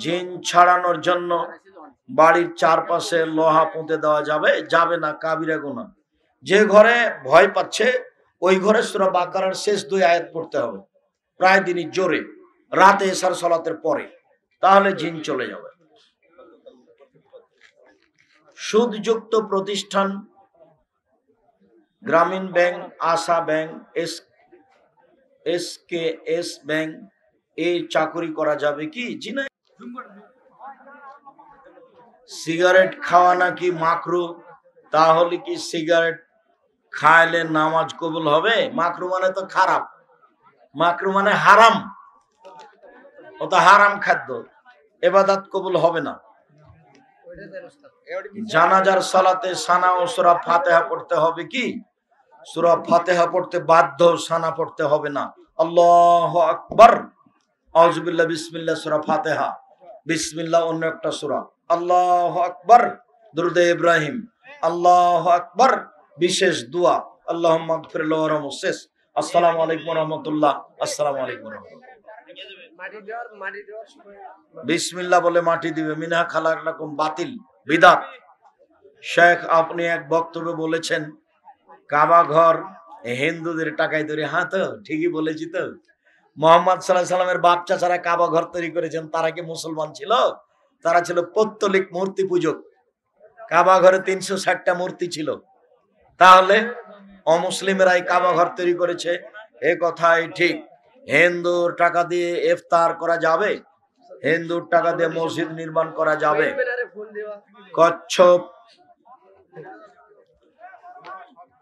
জিন ছাড়ানোর জন্য বাড়ির চারপাশে লোহা পুঁতে দেওয়া যাবে? যাবে না, কাবিরা গুনাহ। যে ঘরে ভয় পাচ্ছে ওই ঘরে সূরা বাকারার শেষ 2 আয়াত পড়তে হবে প্রায় দিনই জোরে, রাতে এশার সালাতের পরে, তাহলে জিন চলে যাবে। সুদযুক্ত প্রতিষ্ঠান গ্রামীণ ব্যাংক, আশা ব্যাংক, এসকেএস ব্যাংক এই চাকরি করা যাবে কি? জি না। সিগারেট খাওয়া নাকি মাকরু, তাহলে কি সিগারেট খাইলে নামাজ কবুল হবে? মাকরু মানে তো খারাপ, মাকরু মানে হারাম, ও তো হারাম খাদ্য, ইবাদত কবুল হবে না। জানাজার সালাতে সানা ও সূরা ফাতিহা পড়তে হবে কি? সূরা ফাতিহা পড়তে বাধ্য, সানা পড়তে হবে না। আল্লাহু আকবার, আউযুবিল্লাহ, বিসমিল্লাহ, সূরা ফাতিহা, বিসমিল্লাহ অন্য একটা সূরা, আল্লাহু আকবার দুরুদে ইব্রাহিম, আল্লাহু আকবার বিশেষ দোয়া, আল্লাহুম্মা গফির লাহু ওয়ারহামহু শেষ। আসসালামু আলাইকুম ওয়া রাহমাতুল্লাহ। আসসালামু আলাইকুম ওয়া রাহমাতুল্লাহ। বিসমিল্লাহ বলে মাটি দিবে। মিনহা খালাকনাকুম বাতিল, বিদাত। শেখ আপনি এক বক্তব্যে বলেছেন কাবা ঘর হিন্দুদের টাকায় তৈরি। হ্যাঁ তো ঠিকই বলেছি তো। মুহাম্মদ সাল্লাল্লাহু আলাইহি সাল্লামের বাপ চাচারা কাবা ঘর তৈরি করেছেন, তারা কি মুসলমান ছিল? তারা ছিল পৌত্তলিক মূর্তি পূজক। কাবা ঘরে 360টা মূর্তি ছিল। তাহলে অমুসলিমেরাই কাবা ঘর তৈরি করেছে, এ কথাই ঠিক। হিন্দুর টাকা দিয়ে ইফতার করা যাবে? হিন্দুর টাকা দিয়ে মসজিদ নির্মাণ করা যাবে? কচ্ছপ,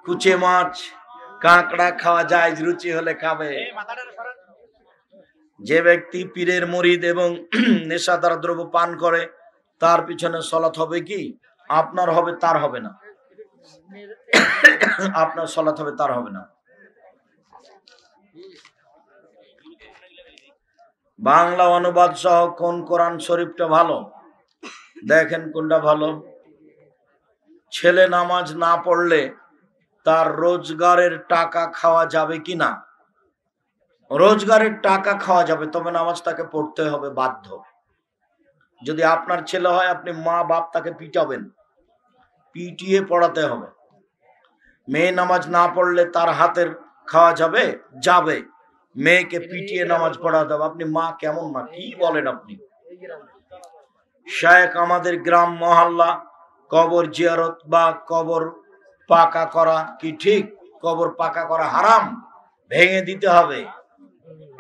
কুচে মাছ, কাঁকড়া খাওয়া যায়, রুচি হলে খাবে। যে ব্যক্তি পীরের মুরিদ এবং নেশাদার দ্রব্য পান করে তার পিছনে সলাত হবে কি? আপনার হবে, তার হবে না। আপনার সলাত হবে, তার হবে না। বাংলা অনুবাদ সহ কোন কোরআন শরীফটা ভালো? দেখেন কোনটা ভালো। ছেলে নামাজ না পড়লে তার রোজগারের টাকা খাওয়া যাবে কি না? রোজগারের টাকা খাওয়া যাবে, তবে নামাজ তাকে পড়তে হবে বাধ্য। যদি আপনার ছেলে হয়, আপনি মা বাপ তাকে পিটাবেন, পিটিয়ে পড়াতে হবে। মেয়ে নামাজ না পড়লে তার হাতের খাওয়া যাবে? যাবে। মেয়েকে পিটিয়ে নামাজ পড়াতে হবে। আপনি মা কেমন মা, কি বলেন আপনি? শেখ আমাদের গ্রাম মহল্লা কবর জিয়ারত বা কবর পাকা করা কি ঠিক? কবর পাকা করা হারাম, ভেঙে দিতে হবে।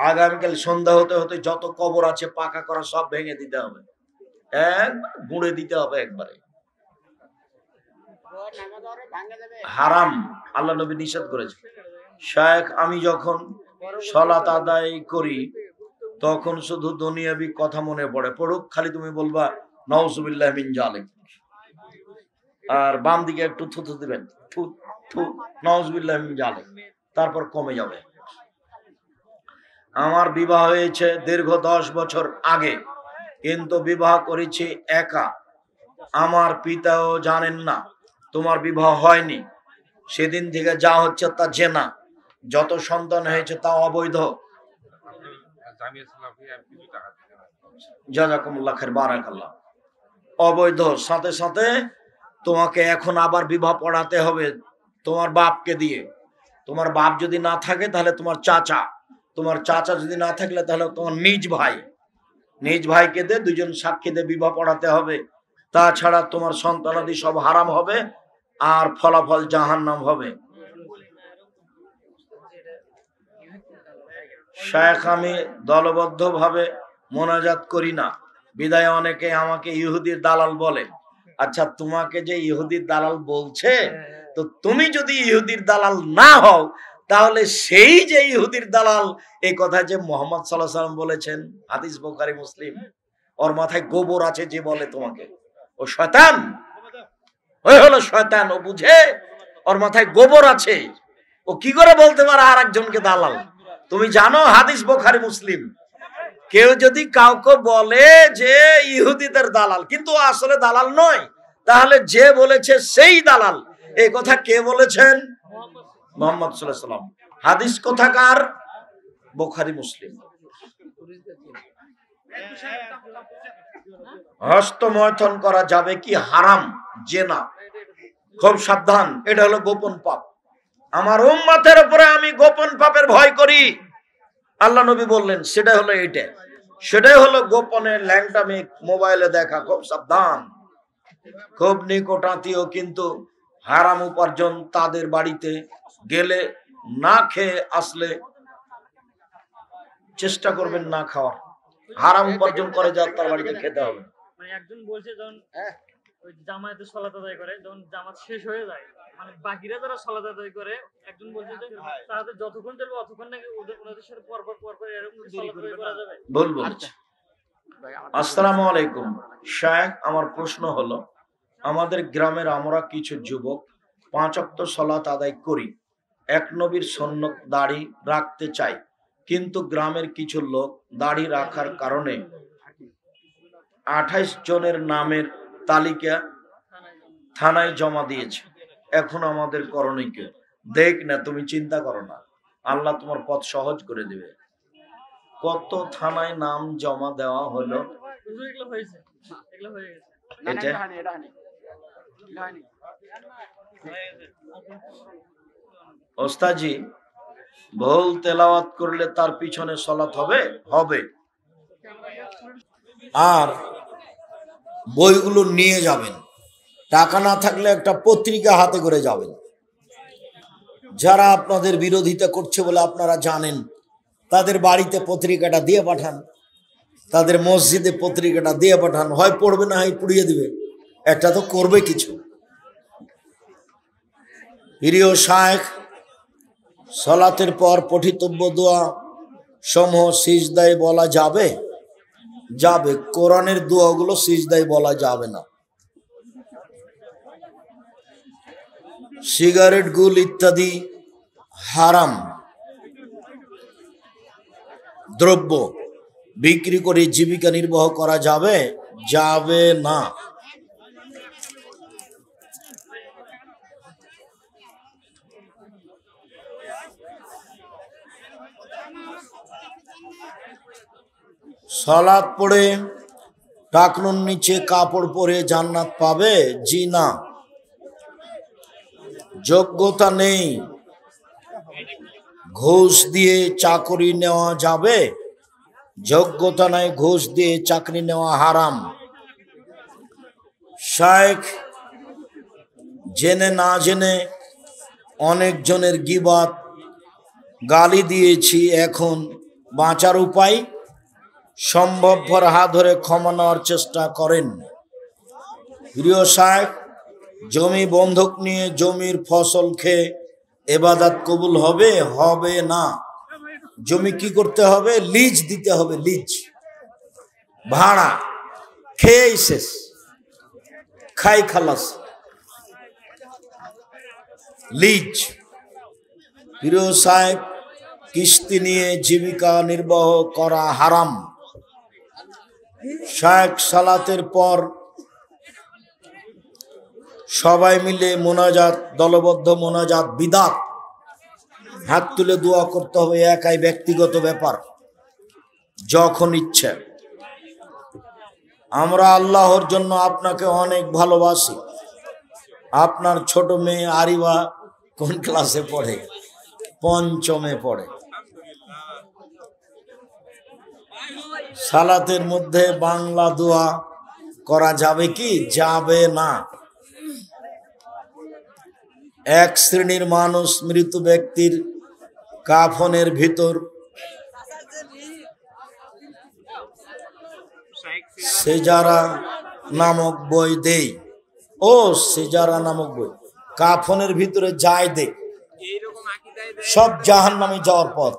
আগামীকাল সন্ধ্যা হতে হতে যত কবর আছে পাকা করা সব ভেঙে দিতে হবে, একবার গুঁড়ে দিতে হবে একবারে। হারাম, আল্লাহ নবী নিষেধ করেছে। শেখ আমি যখন সালাত আদায় করি তখন শুধু দুনিয়াবি কথা মনে পড়ে। পড়ুক, খালি তুমি বলবা নাউজুবিল্লাহ মিন জালিক, আর বাম দিকে একটু থুথু দিবেন, থু থু, নাউজুবিল্লাহ মিন জালিক, তারপর কমে যাবে। আমার বিবাহ হয়েছে দীর্ঘ 10 বছর আগে, কিন্তু বিবাহ করেছি একা। আমার পিতাও জানেন না তোমার বিবাহ হয়নি। সেদিন থেকে যা হচ্ছে তা জেনা, যত সন্তান হয়েছে তা অবৈধ। জাযাকুমুল্লাহ খাইর, বারাকাল্লাহ। অবৈধ, সাথে সাথে তোমাকে এখন আবার বিবাহ পড়াতে হবে তোমার বাপকে দিয়ে। তোমার বাপ যদি না থাকে তাহলে তোমার চাচা, তোমার চাচা যদি না থাকলে তাহলে তোমার নিজ ভাই, নিজ ভাইকে দিয়ে 2 জন সাক্ষী দিয়ে বিবাহ পড়াতে হবে। তাছাড়া তোমার সন্তানাদি সব হারাম হবে আর ফলাফল জাহান্নাম হবে। শেখ আমি দলবদ্ধভাবে মোনাজাত করি না, বিদায় অনেকে আমাকে ইহুদির দালাল বলে। আচ্ছা, তোমাকে যে ইহুদির দালাল বলছে, তো তুমি যদি ইহুদির দালাল না হও তাহলে সেই যে ইহুদির দালাল, এই কথা যে মুহাম্মদ সাল্লাল্লাহু আলাইহি ওয়াসাল্লাম বলেছেন, হাদিস বুখারী মুসলিম, ওর মাথায় গোবর আছে যে বলে তোমাকে, ও শয়তান, ওই হলো শয়তান। ও বুঝে ওর মাথায় গোবর আছে, ও কি করে বলতে পারে আর একজনকে দালাল? তুমি জানো হাদিস বুখারী মুসলিম, কেউ যদি কাউকে বলে যে ইহুদিদের দালাল কিন্তু আসলে দালাল নয়, তাহলে যে বলেছে সেই দালাল। এই কথা কে বলেছেন? মুহাম্মদ সাল্লাল্লাহু আলাইহি ওয়াসাল্লাম। হাদিস কোথাকার? বুখারী মুসলিম। হস্তমৈথুন করা যাবে কি? হারাম, জেনা। খুব সাবধান, এটা হলো গোপন পাপ। আমার উম্মতের উপরে আমি গোপন পাপের ভয় করি। আল্লাহ নবী বললেন সেটা হলো এইটা, সেটাই হলো গোপনে ল্যাংটামি মোবাইলে দেখা। খুব সাবধান। খুব নিকট আত্মীয় কিন্তু হারাম উপার্জন, তাদের বাড়িতে গেলে না খেয়ে আসলে চেষ্টা করবেন না খাওয়ার। হারাম উপার্জন করে যা তার বাড়িতে খেতে হবে। মানে একজন বলছে যখন ওই জামায়াতে সালাত আদায় করে, যখন জামাত শেষ হয়ে যায়, মানে বাকিরা যারা সালাত আদায় করে, একজন বলছে যে তাদের যতক্ষণ চলবে অতক্ষণ নাকি ওদের সাথে পরপর এরকম সালাত আদায় করা যাবে। বলবো। আসসালামু আলাইকুম শায়েখ, আমার প্রশ্ন হলো, আমাদের গ্রামের আমরা কিছু যুবক 5 ওয়াক্ত সালাত আদায় করি, এক নবীর সুন্নত দাড়ি রাখতে চাই, কিন্তু গ্রামের কিছু লোক দাড়ি রাখার কারণে 28 জনের নামের তালিকা থানায় জমা দিয়েছে। এখন আমাদের করণীয় কি? দেখ না, তুমি চিন্তা করো না, আল্লাহ তোমার পথ সহজ করে দিবে। কত থানায় নাম জমা দেওয়া হলো? ওস্তাজি, ভুল তেলাওয়াত করলে তার পিছনে সালাত হবে? হবে। আর বইগুলো নিয়ে যাবেন, টাকা না থাকলে একটা পত্রিকা হাতে করে যাবেন। যারা আপনাদের বিরোধিতা করছে বলে আপনারা জানেন, তাদের বাড়িতে পত্রিকাটা দিয়ে পাঠান, তাদের মসজিদে পত্রিকাটা দিয়ে পাঠান। হয় পড়বে না হয় পুড়িয়ে দিবে, একটা তো করবে কিছু। প্রিয় শায়েখ, সালাতের পর পঠিতব্য দোয়া সমূহ সিজদায় বলা যাবে? যাবে। কোরআনের দোয়াগুলো সিজদায় বলা যাবে না। সিগারেট, গুল ইত্যাদি হারাম দ্রব্য বিক্রি করে জীবিকা নির্বাহ করা যাবে? যাবে না। সালাত পড়ে টাকনুর নিচে কাপড় পরে জান্নাত পাবে? জি না। যোগ্যতা নেই, ঘুষ দিয়ে চাকরি নেওয়া যাবে? যোগ্যতা নাই, ঘুষ দিয়ে চাকরি নেওয়া হারাম। শায়েখ, জেনে না জেনে অনেক জনের গীবাত গালি দিয়েছি, এখন বাঁচার উপায়? সম্ভবপর হাত ধরে ক্ষমা নেওয়ার চেষ্টা করেন। প্রিয় শায়েখ, জমি বন্ধক নিয়ে জমির ফসল খেয়ে ইবাদত কবুল হবে? হবে না। জমি কি করতে হবে? লিজ দিতে হবে, লিজ, ভাড়া। খেয়ে শেষ, খাই খালাস, লিজ। প্রিয় সাহেব, কিস্তি নিয়ে জীবিকা নির্বাহ করা হারাম। শায়েখ, সালাতের পর সবাই মিলে মোনাজাত, দলবদ্ধ মোনাজাত বিদআত। হাত তুলে দোয়া করতে হবে, একাই ব্যক্তিগত ব্যাপার, যখন ইচ্ছে। আমরা আল্লাহর জন্য আপনাকে অনেক ভালোবাসি। আপনার ছোট মেয়ে আরিবা কোন ক্লাসে পড়ে? 5মে পড়ে। সালাতের মধ্যে বাংলা দোয়া করা যাবে কি? যাবে না। এক শ্রেণীর মানুষ মৃত ব্যক্তির কাফনের ভিতর সেজারা নামক বই দেয়। ও, সেজারা নামক বই কাফনের ভিতরে যায় দে, সব জাহান্নামে যাওয়ার পথ।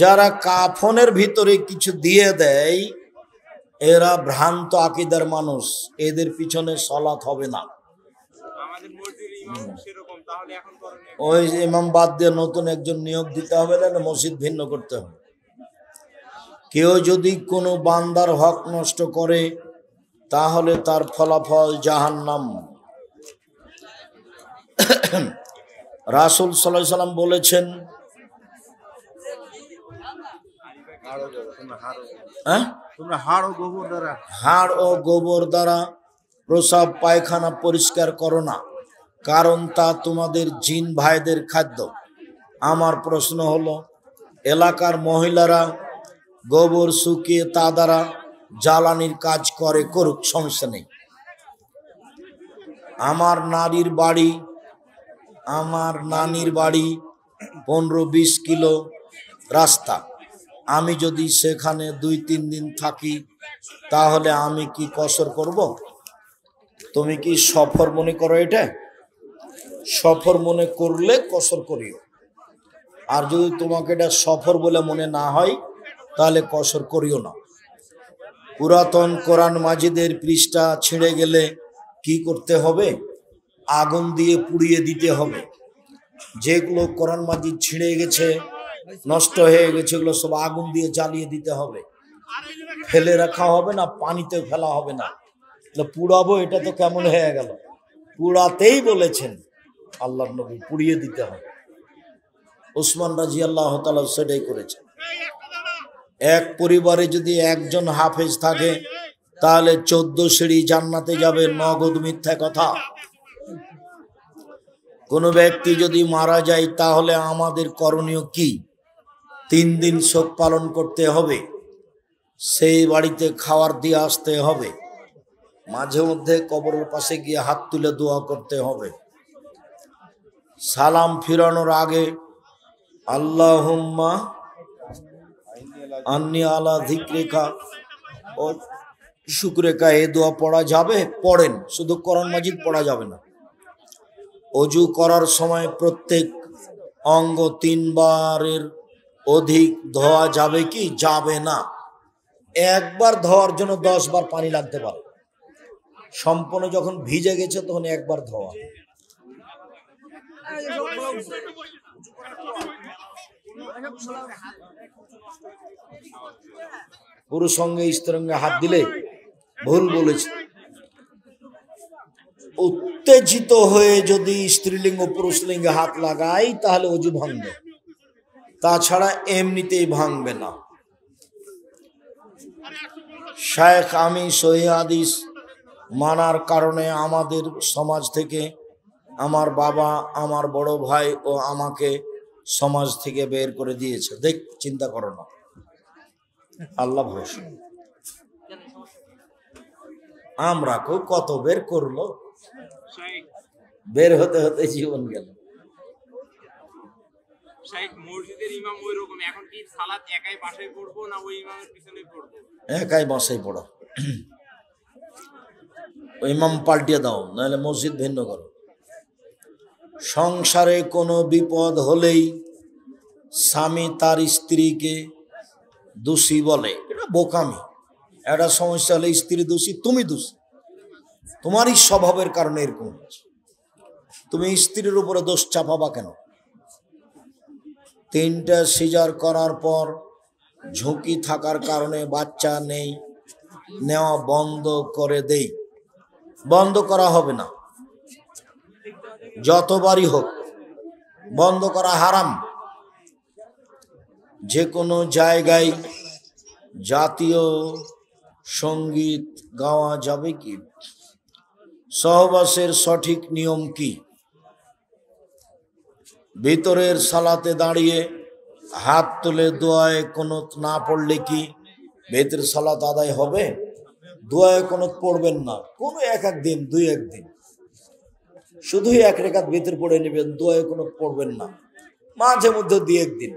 যারা কাফনের ভিতরে কিছু দিয়ে দেয়, এরা ভ্রান্ত আকীদার মানুষ, এদের পিছনে সালাত হবে না। ওই ইমাম বাদ দিয়ে নতুন একজন নিয়োগ দিতে হবে, না মসজিদ ভিন্ন করতে হবে। কেউ যদি কোনো বান্দার হক নষ্ট করে, তাহলে তার ফলাফল জাহান্নাম। রাসূল সাল্লাল্লাহু আলাইহি সাল্লাম বলেছেন, তোমরা হাড় ও গোবর দ্বারা হাড় ও গোবর দ্বারা প্রসাব পায়খানা পরিষ্কার করো না, কারণ তা তোমাদের জিন ভাইদের খাদ্য। আমার প্রশ্ন হলো, এলাকার মহিলারা গোবর শুকিয়ে তা দ্বারা জ্বালানির কাজ করে, করুক, সমস্যা নেই। আমার নানির বাড়ি 15-20 কিলো রাস্তা। আমি যদি সেখানে 2-3 দিন থাকি তাহলে আমি কি কসর করব? তুমি কি সফর মনে করো? এটা সফর মনে করলে কসর করিও, আর যদি তোমাকে এটা সফর বলে মনে না হয় তাহলে কসর করিও না। পুরাতন কোরআন মাজিদের পৃষ্ঠা ছিঁড়ে গেলে কি করতে হবে? আগুন দিয়ে পুড়িয়ে দিতে হবে। যেগুলো কোরআন মাজিদ ছিঁড়ে গেছে, নষ্ট হয়ে গেছে, এগুলো সব আগুন দিয়ে জ্বালিয়ে দিতে হবে। ফেলে রাখা হবে না, পানিতে ফেলা হবে না। পুড়াবো, এটা তো কেমন হয়ে গেল? পুড়াতেই বলেছেন আল্লাহর নবী, পুড়িয়ে দিতে হবে। ওসমান রাদিয়াল্লাহু তাআলা সেটাই করেছেন। এক পরিবারে যদি একজন হাফেজ থাকে তাহলে 14 সিঁড়ি জান্নাতে যাবে, নগদ মিথ্যা কথা। কোন ব্যক্তি যদি মারা যায় তাহলে আমাদের করণীয় কি? 3 দিন শোক পালন করতে হবে, সেই বাড়িতে খাবার দিয়ে আসতে হবে, মাঝে মধ্যে কবরের পাশে গিয়ে হাত তুলে দোয়া করতে হবে। সালাম ফিরানোর আগে আল্লাহুম্মা আন্নি আলা যিকরিকা ও শুকরিকা, এই দোয়া পড়া যাবে, পড়েন, শুধু কোরআন মাজিদ পড়া যাবে না। অজু করার সময় প্রত্যেক অঙ্গ 3 বারের অধিক ধোয়া যাবে কি? যাবে না। একবার ধোয়ার জন্য 10 বার পানি লাগতে পারে। সম্পূর্ণ যখন ভিজে গেছে তখন একবার ধোয়া। পুরুষ সঙ্গে স্ত্রীঙ্গে হাত দিলে ভুল বলেছে। উত্তেজিত হয়ে যদি স্ত্রীলিঙ্গ পুরুষলিঙ্গে হাত লাগাই তাহলে অজু ভাঙবে, তাছাড়া এমনিতেই ভাঙবে না। শায়েখ, আমি সহিহ হাদিস মানার কারণে আমাদের সমাজ থেকে আমার বাবা, আমার বড় ভাই ও আমাকে সমাজ থেকে বের করে দিয়েছে। দেখ, চিন্তা করো না, আল্লাহ ভরসা। আমরা কত বের করলো, বের হতে হতে জীবন গেল। মসজিদের ইমাম ওইরকম, এখন কি সালাত একাই বাসায় পড়বো না ওই ইমামের পিছনে পড়বো? একাই বাসায় পড়ো, ওই ইমাম পাল্টিয়ে দাও, নাহলে মসজিদ ভিন্ন করো। সংসারে কোনো বিপদ হলেই স্বামী তার স্ত্রীকে দোষী বলে, এটা বোকামি। একটা সমস্যা হলে স্ত্রী দোষী, তুমি দোষী, তোমারই স্বভাবের কারণে এরকম হচ্ছে। তুমি স্ত্রীর উপরে দোষ চাপাবা কেন? 3টা সিজার করার পর ঝুঁকি থাকার কারণে বাচ্চা নেওয়া বন্ধ করে দেই। বন্ধ করা হবে না, যতবারই হোক, বন্ধ করা হারাম। যে কোনো জায়গায় জাতীয় সঙ্গীত গাওয়া যাবে কি? সহবাসের সঠিক নিয়ম কি? ভিতরের সালাতে দাঁড়িয়ে হাত তুলে দোয়ায়ে কুনুত না পড়লে কি ভিতরের সালাত আদায় হবে? দোয়ায়ে কুনুত পড়বেন না, কোনো এক দিন 2-1 দিন শুধুই 1 রাকাত ভিতর পড়ে নেবেন, দোয়ায়ে কুনুত পড়বেন না। মাঝে মধ্যে 2-1 দিন।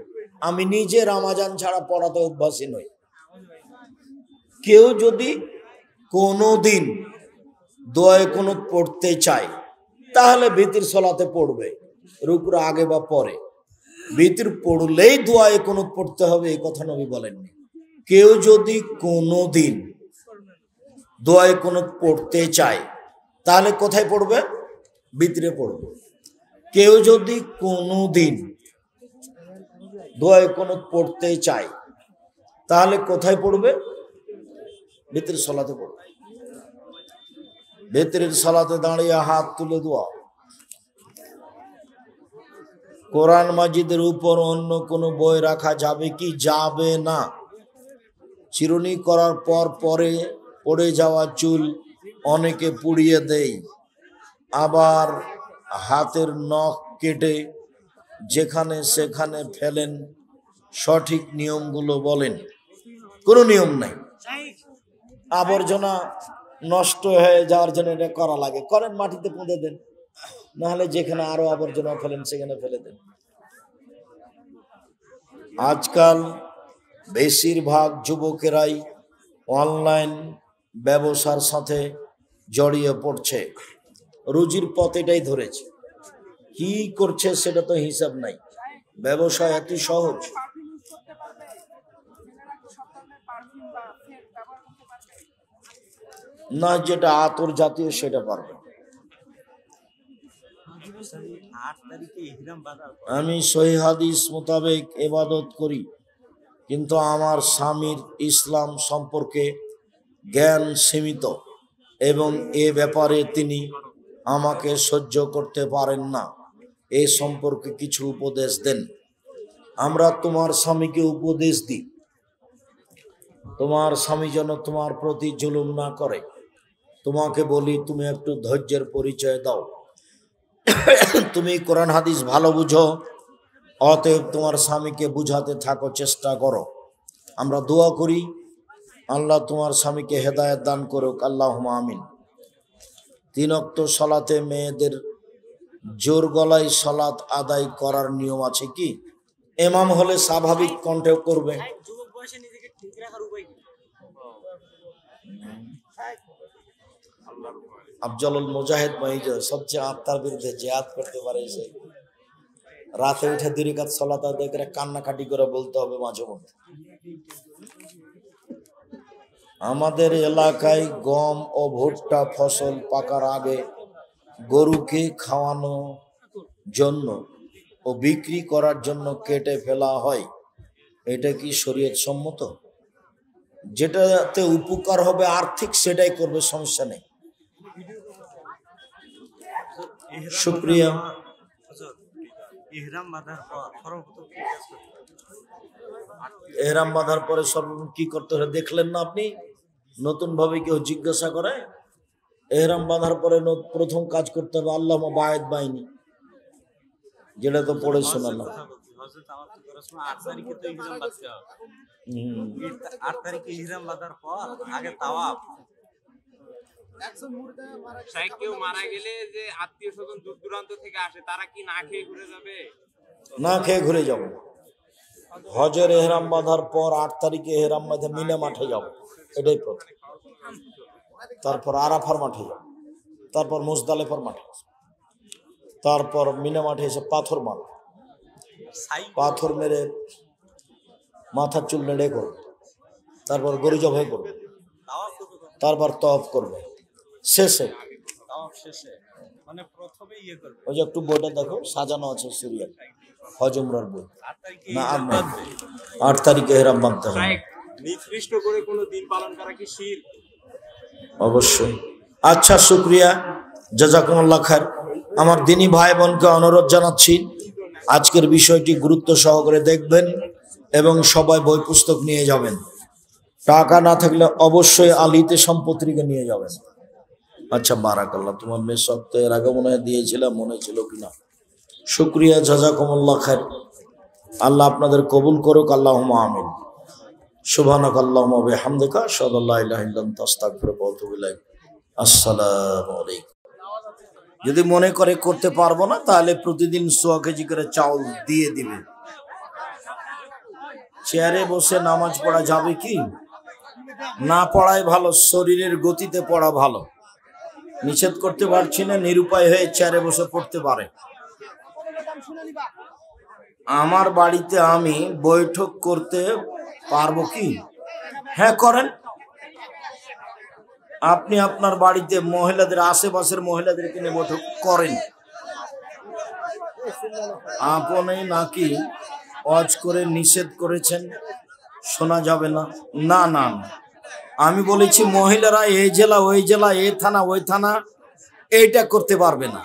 আমি নিজে রমাজান ছাড়া পড়াতে অভ্যাসী নই। কেউ যদি কোনো দিন দোয়ায়ে কুনুত পড়তে চায় তাহলে ভিতর সালাতে পড়বে, রুকুর আগে বা পরে। ভিতর পড়লেই দোয়ায়ে কুনুত পড়তে হবে এই কথা নবী বলেননি। কেউ যদি কোনো দিন দোয়ায়ে কুনুত পড়তে চায় তাহলে কোথায় পড়বে? ভিতরে পড়বে। কেউ যদি কোনো দিন দোয়ায়ে কুনুত পড়তে চায় তাহলে কোথায় পড়বে? ভিতরের সালাতে পড়বে। ভিতরের সালাতে দাঁড়িয়ে হাত তুলে দোয়া। কোরআন মাজিদের উপর অন্য কোনো বই রাখা যাবে কি? যাবে না। চিরুনি করার পর পরে পড়ে যাওয়া চুল অনেকে পুড়িয়ে দেয়, আবার হাতের নখ কেটে যেখানে সেখানে ফেলেন। সঠিক নিয়মগুলো বলেন। কোনো নিয়ম নাই, আবর্জনা নষ্ট হয়ে যাওয়ার জন্য এটা করা লাগে, করেন, মাটিতে পুঁতে দেন, নাহলে যেখানে আরো আবর্জনা ফেলেন সেখানে ফেলে দেন। আজকাল বেশিরভাগ যুবকেরাই অনলাইন ব্যবসার সাথে জড়িয়ে পড়ছে, রুজির পথ এটাই ধরেছে। কি করছে সেটা তো হিসাব নাই। ব্যবসা এত সহজ না, যেটা আতর জাতীয় সেটা পারবে। আমি সহিহ হাদিস মোতাবেক ইবাদত করি, কিন্তু আমার স্বামীর ইসলাম সম্পর্কে জ্ঞান সীমিত এবং এ ব্যাপারে তিনি আমাকে সহ্য করতে পারেন না। এ সম্পর্কে কিছু উপদেশ দেন। আমরা তোমার স্বামীকে উপদেশ দিই, তোমার স্বামী যেন তোমার প্রতি জুলুম না করে। তোমাকে বলি, তুমি একটু ধৈর্যের পরিচয় দাও। তুমি কোরআন হাদিস ভালো বুঝো, অতএব তোমার স্বামীকে বুঝাতে থাকো, চেষ্টা করো। আমরা দোয়া করি, আল্লাহ তোমার স্বামীকে হেদায়েত দান করুক, আল্লাহুম্মা আমিন। 3 ওয়াক্ত সালাতে মেয়েদের জোর গলায় সালাত আদায় করার নিয়ম আছে কি? ইমাম হলে স্বাভাবিক কণ্ঠে করবে। আফজলুল মুজাহিদ ভাই সবচেয়ে আত্মার বিরুদ্ধে জিহাদ করতে পারে, সে রাতে উঠে 2 রাকাত সালাত আদায় করে কান্নাকাটি করে বলতে হবে মাঝে মধ্যে। আমাদের এলাকায় গম ও ভুট্টা ফসল পাকার আগে গরুকে খাওয়ানো জন্য ও বিক্রি করার জন্য কেটে ফেলা হয়। এটা কি শরীয়ত সম্মত? যেটাতে উপকার হবে আর্থিক সেটাই করবে, সমস্যা নেই। শুকরিয়া। এহরাম বাঁধার পরে সর্বপ্রথম কি করতে হবে দেখলেন না আপনি? নতুন ভাবে কেউ জিজ্ঞাসা করে, এহরাম বাঁধার পরে প্রথম কাজ করতে হবে আল্লাহুম্মা বা'আদ বাইনি, যেটা তো পড়ে শোনালাম। 8 তারিখে তো ইহরাম বাঁধতে হবে। 8 তারিখে ইহরাম বাঁধার পর আগে তাওয়াফ। কেউ মারা গেলে যে আত্মীয় স্বজন দূর দূরান্ত থেকে আসে, তারা কি না খেয়ে ঘুরে যাবে? না খেয়ে ঘুরে যাব। হজের এহরাম বাঁধার পর 8 তারিখে এহরাম বাঁধে মিনা মাঠে যাব, এটাই প্রথম। তারপর আরাফার মাঠে যাব, তারপর মুজদালিফার মাঠে, তারপর মিনা মাঠে এসে পাথর মার, পাথর মেরে মাথার চুল নেড়ে করবে, তারপর গরু জবাই করবে, তারপর তওয়াফ করবে। শেষে মানে প্রথমে করবে। ওই যে একটু বইটা দেখো সাজানো আছে সিরিয়াল, হজ উমরার বই। না আর না, 8 তারিখে এহরাম বাঁধতে হবে। নির্দিষ্ট করে কোনো দিন পালন করা কি শিরক? অবশ্যই। আচ্ছা, শুকরিয়া, জাযাকুমুল্লাহ খায়ের। আমার দিনী ভাই বোনকে অনুরোধ জানাচ্ছি, আজকের বিষয়টি গুরুত্ব সহকারে দেখবেন এবং সবাই বই পুস্তক নিয়ে যাবেন। টাকা না থাকলে অবশ্যই আলিতে সম্পত্তিকে নিয়ে যাবেন। আচ্ছা, বারাকাল্লাহ। তোমার মেয়ে সপ্তাহ এর আগে মনে হয় দিয়েছিলাম, মনে ছিল কিনা। শুকরিয়া, জাযাকুমুল্লাহ খায়ের। আল্লাহ আপনাদের কবুল করুক, আল্লাহুম্মা আমিন। সুবহানাক আল্লাহুম্মা ওয়া বিহামদিকা আশহাদু আল্লা ইলাহা ইল্লা আনতা আস্তাগফিরুকা ওয়া আতুবু ইলাইক। আসসালামু আলাইকুম। যদি মনে করে করতে পারবো না, তাহলে প্রতিদিন 100 কেজি করে চাউল দিয়ে দিবে। চেয়ারে বসে নামাজ পড়া যাবে কি? না পড়াই ভালো, শরীরের গতিতে পড়া ভালো। নিষেধ করতে পারছি না, নিরুপায় হয়ে চেয়ারে বসে পড়তে পারে। আমার বাড়িতে আমি বৈঠক করতে পারবো কি? হ্যাঁ, করেন। আপনি আপনার বাড়িতে মহিলাদের, আশেপাশের মহিলাদেরকে নিয়ে বৈঠক করেন। আপনি নাকি ওয়াজ করে নিষেধ করেছেন শোনা যাবে না? না না, আমি বলেছি মহিলারা এই জেলা ওই জেলা, এই থানা ওই থানা এইটা করতে পারবে না।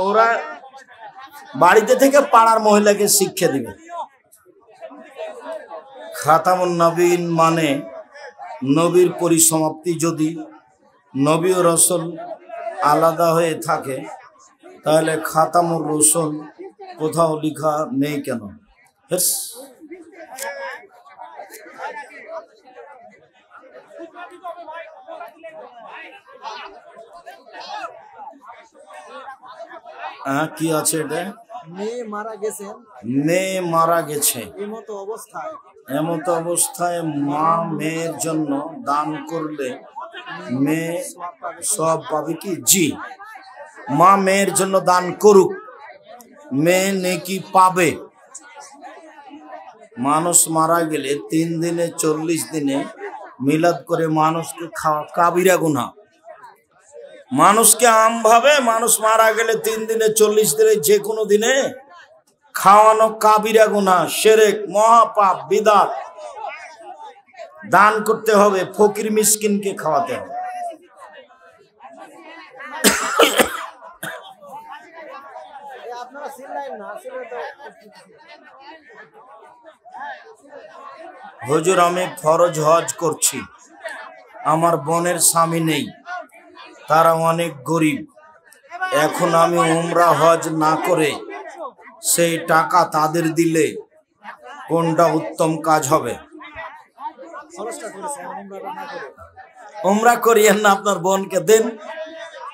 ওরা বাড়িতে থেকে পাড়ার মহিলাকে শিক্ষা দিবে। খাতামুন নবীন মানে নবীর পরিসমাপ্তি। যদি নবী ও রসুল আলাদা হয়ে থাকে তাহলে খাতামুর রসুল কোথাও লেখা নেই কেন? হেস, কি আছে এটা? মেয়ে মারা গেছেন, মেয়ে মারা গেছে, এমতো অবস্থায় মা মেয়ের জন্য দান করলে মেয়ে সব পাবে কি? জি, মা মেয়ের জন্য দান করুক, মেয়ে নেকি পাবে। মানুষ মারা গেলে 3 দিনে 40 দিনে মিলাদ করে মানুষকে খাওয়া কাবিরা গুনাহ। মানুষকে আমভাবে মানুষ মারা গেলে 3 দিনে 40 দিনে যে কোনো দিনে খাওয়ানো কাবিরা গুনাহ, শিরক, মহাপাপ, বিদআত। দান করতে হবে, ফকির মিসকিনকে খাওয়াতে হবে। আপনারা চিল্লাইন না, আসলে তো হুজুর আমি ফরজ হজ করছি, আমার বোনের স্বামী নেই, তারা অনেক গরিব, এখন আমি উমরা হজ না করে সেই টাকা তাদের দিলে কোনটা উত্তম কাজ হবে? খরচটা করেছে, এখন উমরাটা না করে উমরা করিয়েন না, আপনার বোনকে দেন,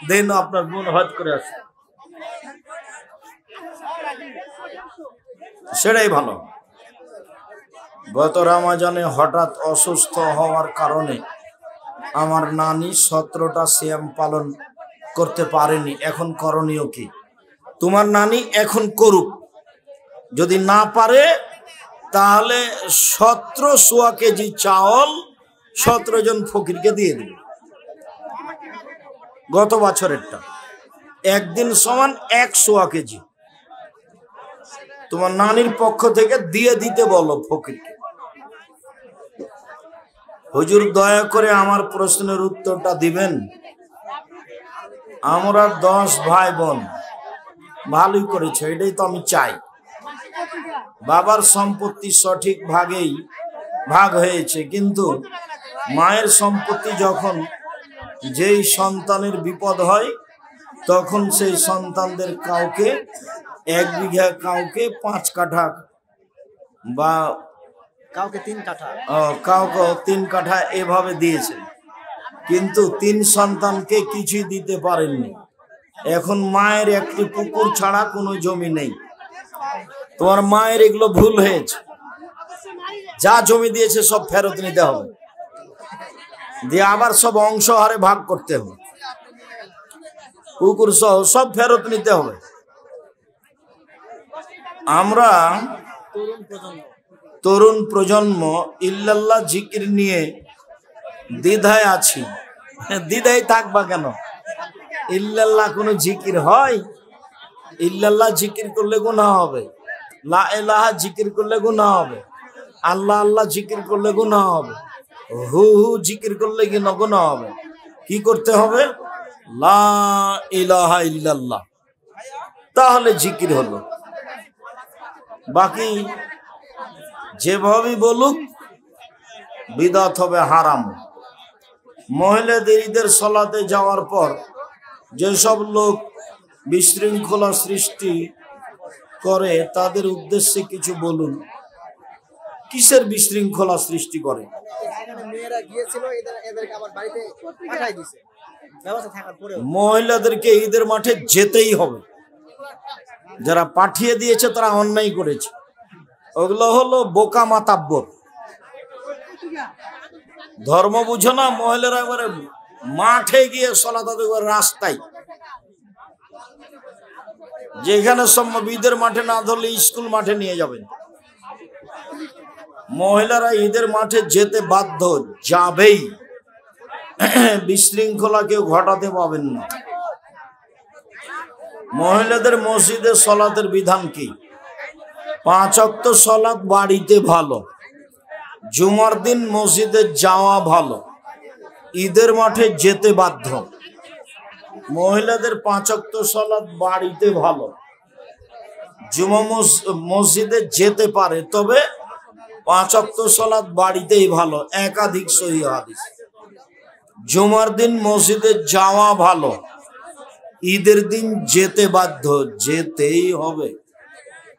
দেন আপনার বোন হজ করে আসে, সেটাই ভালো। গত রমজানে হঠাৎ অসুস্থ হওয়ার কারণে আমার নানি 17টা সিয়াম পালন করতে পারেনি, এখন করণীয় কি? তোমার নানি এখন করুক, যদি না পারে তাহলে 17 কেজি চাউল 17 জন ফকিরকে দিয়ে দিবে, গত বছরেরটা। একদিন সমান 100 কেজি তোমার নানির পক্ষ থেকে দিয়ে দিতে বলো ফকিরকে। হুজুর দয়া করে আমার প্রশ্নের উত্তরটা দিবেন। আমরা 10 ভাই বোন, ভালোই করেছে, এটাই তো আমি চাই। বাবার সম্পত্তি সঠিক ভাগেই ভাগ হয়েছে, কিন্তু মায়ের সম্পত্তি যখন যেই সন্তানের বিপদ হয় তখন সেই সন্তানদের কাউকে 1 বিঘা, কাউকে 5 কাঠা বা কাউকে 3 কাঠা, কাউকে 3 কাঠা এভাবে দিয়েছে, কিন্তু 3 সন্তানকে কিছুই দিতে পারেননি। এখন মায়ের একটি পুকুর ছাড়া কোনো জমি নেই। তোমার মায়ের এগুলো ভুল হয়েছে, যা জমি দিয়েছে সব ফেরত নিতে হবে, দিয়ে আবার সব অংশ হারে ভাগ করতে হবে, পুকুর সহ সব ফেরত নিতে হবে। আমরা তরুণ প্রজন্ম ইল্লাল্লাহ জিকির নিয়ে দ্বিধায় আছি। দ্বিধায় থাকবা কেন? ইল্লাল্লাহ কোনো জিকির হয়? ইল্লাল্লাহ জিকির করলে গুনাহ হবে, লা ইলাহা জিকির করলে গুনাহ হবে, আল্লাহ আল্লাহ জিকির করলে গুনাহ হবে, হু হু জিকির করলে কি গুনাহ হবে? কি করতে হবে? লা ইলাহা ইল্লাল্লাহ, তাহলে জিকির হলো। বাকি যেভাবে বলুক বিদআত হবে, হারাম। মহিলাদের ঈদের সালাতে যাওয়ার পর যেসব লোক বিশৃঙ্খলা সৃষ্টি করে তাদের উদ্দেশ্যে কিছু বলুন। কিসের বিশৃঙ্খলা সৃষ্টি করে? এখানে মেয়েরা গিয়েছিল, এদেরকে আবার বাড়িতে পাঠাই দিয়েছে ব্যবস্থা থাকার পরেও। মহিলাদেরকে ঈদের মাঠে যেতেই হবে, যারা পাঠিয়ে দিয়েছে তারা অন্যায় করেছে। ওগুলো হলো বোকা মাতাব্বর, ধর্ম বুঝো না। মহিলারা একবারে মাঠে গিয়ে সালাত আদায় করে, রাস্তায় যেখানে সম্ভব ঈদের মাঠে না ধরলে স্কুল মাঠে নিয়ে যাবেন। মহিলারা ঈদের মাঠে যেতে বাধ্য, যাবেই, বিশৃঙ্খলা কেউ ঘটাতে পাবেন না। মহিলাদের মসজিদে সালাতের বিধান কি? 5 ওয়াক্ত সালাত বাড়িতে ভালো, জুমার দিন মসজিদে যাওয়া ভালো, ঈদের মাঠে যেতে বাধ্য। মহিলাদের 5 ওয়াক্ত সালাত বাড়িতে ভালো, জুমা মসজিদে যেতে পারে, তবে 5 ওয়াক্ত সালাত বাড়িতেই ভালো, একাধিক সহিহ হাদিস। জুমার দিন মসজিদে যাওয়া ভালো, ঈদের দিন যেতে বাধ্য, যেতেই হবে,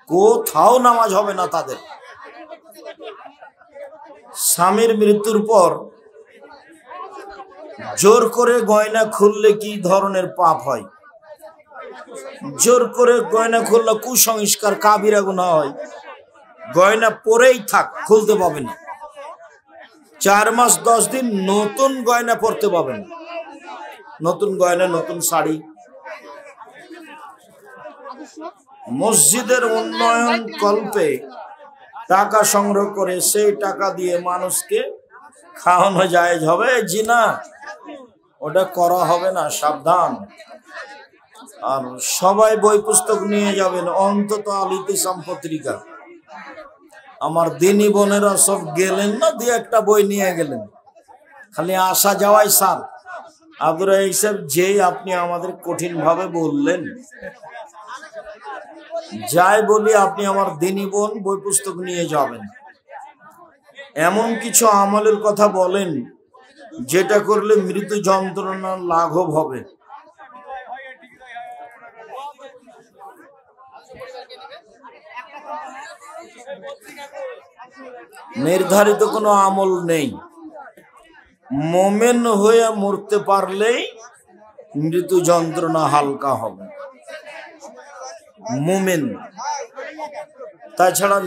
কোথাও নামাজ হবে না তাদের। স্বামীর মৃত্যুর পর জোর করে গয়না খুললে কি ধরনের পাপ হয়? জোর করে গয়না খুললে কুসংস্কার, কাবিরা গুনাহ হয়। গয়না পরেই থাক, খুলতে পাবেন না। 4 মাস 10 দিন নতুন গয়না পরতে পাবেন, নতুন গয়না, নতুন শাড়ি। মসজিদের উন্নয়ন কল্পে টাকা সংগ্রহ করে সেই টাকা দিয়ে মানুষকে খাওয়ানো জায়েজ হবে? জি না, ওটা করা হবে না, সাবধান। আর সবাই বই পুস্তক নিয়ে যাবেন, অন্তত আল ইতিসাম পত্রিকা। আমার দিনী বোনেরা সব গেলেন না, দিয়ে একটা বই নিয়ে গেলেন, খালি আসা যাওয়াই সার। আব্দুর রাহিক সাহেব, যেই আপনি আমাদের কঠিন ভাবে বললেন, যাই বলি আপনি আমার দিনী বোন বই পুস্তক নিয়ে যাবেন, এমন কিছু আমলের কথা বলেন যেটা করলে মৃত্যু যন্ত্রণা লাঘব হবে। নির্ধারিত কোনো আমল নেই। মোমেন হয়ে মরতে পারলেই মৃত্যু যন্ত্রণা হালকা হবে, মোমেন। তাছাড়া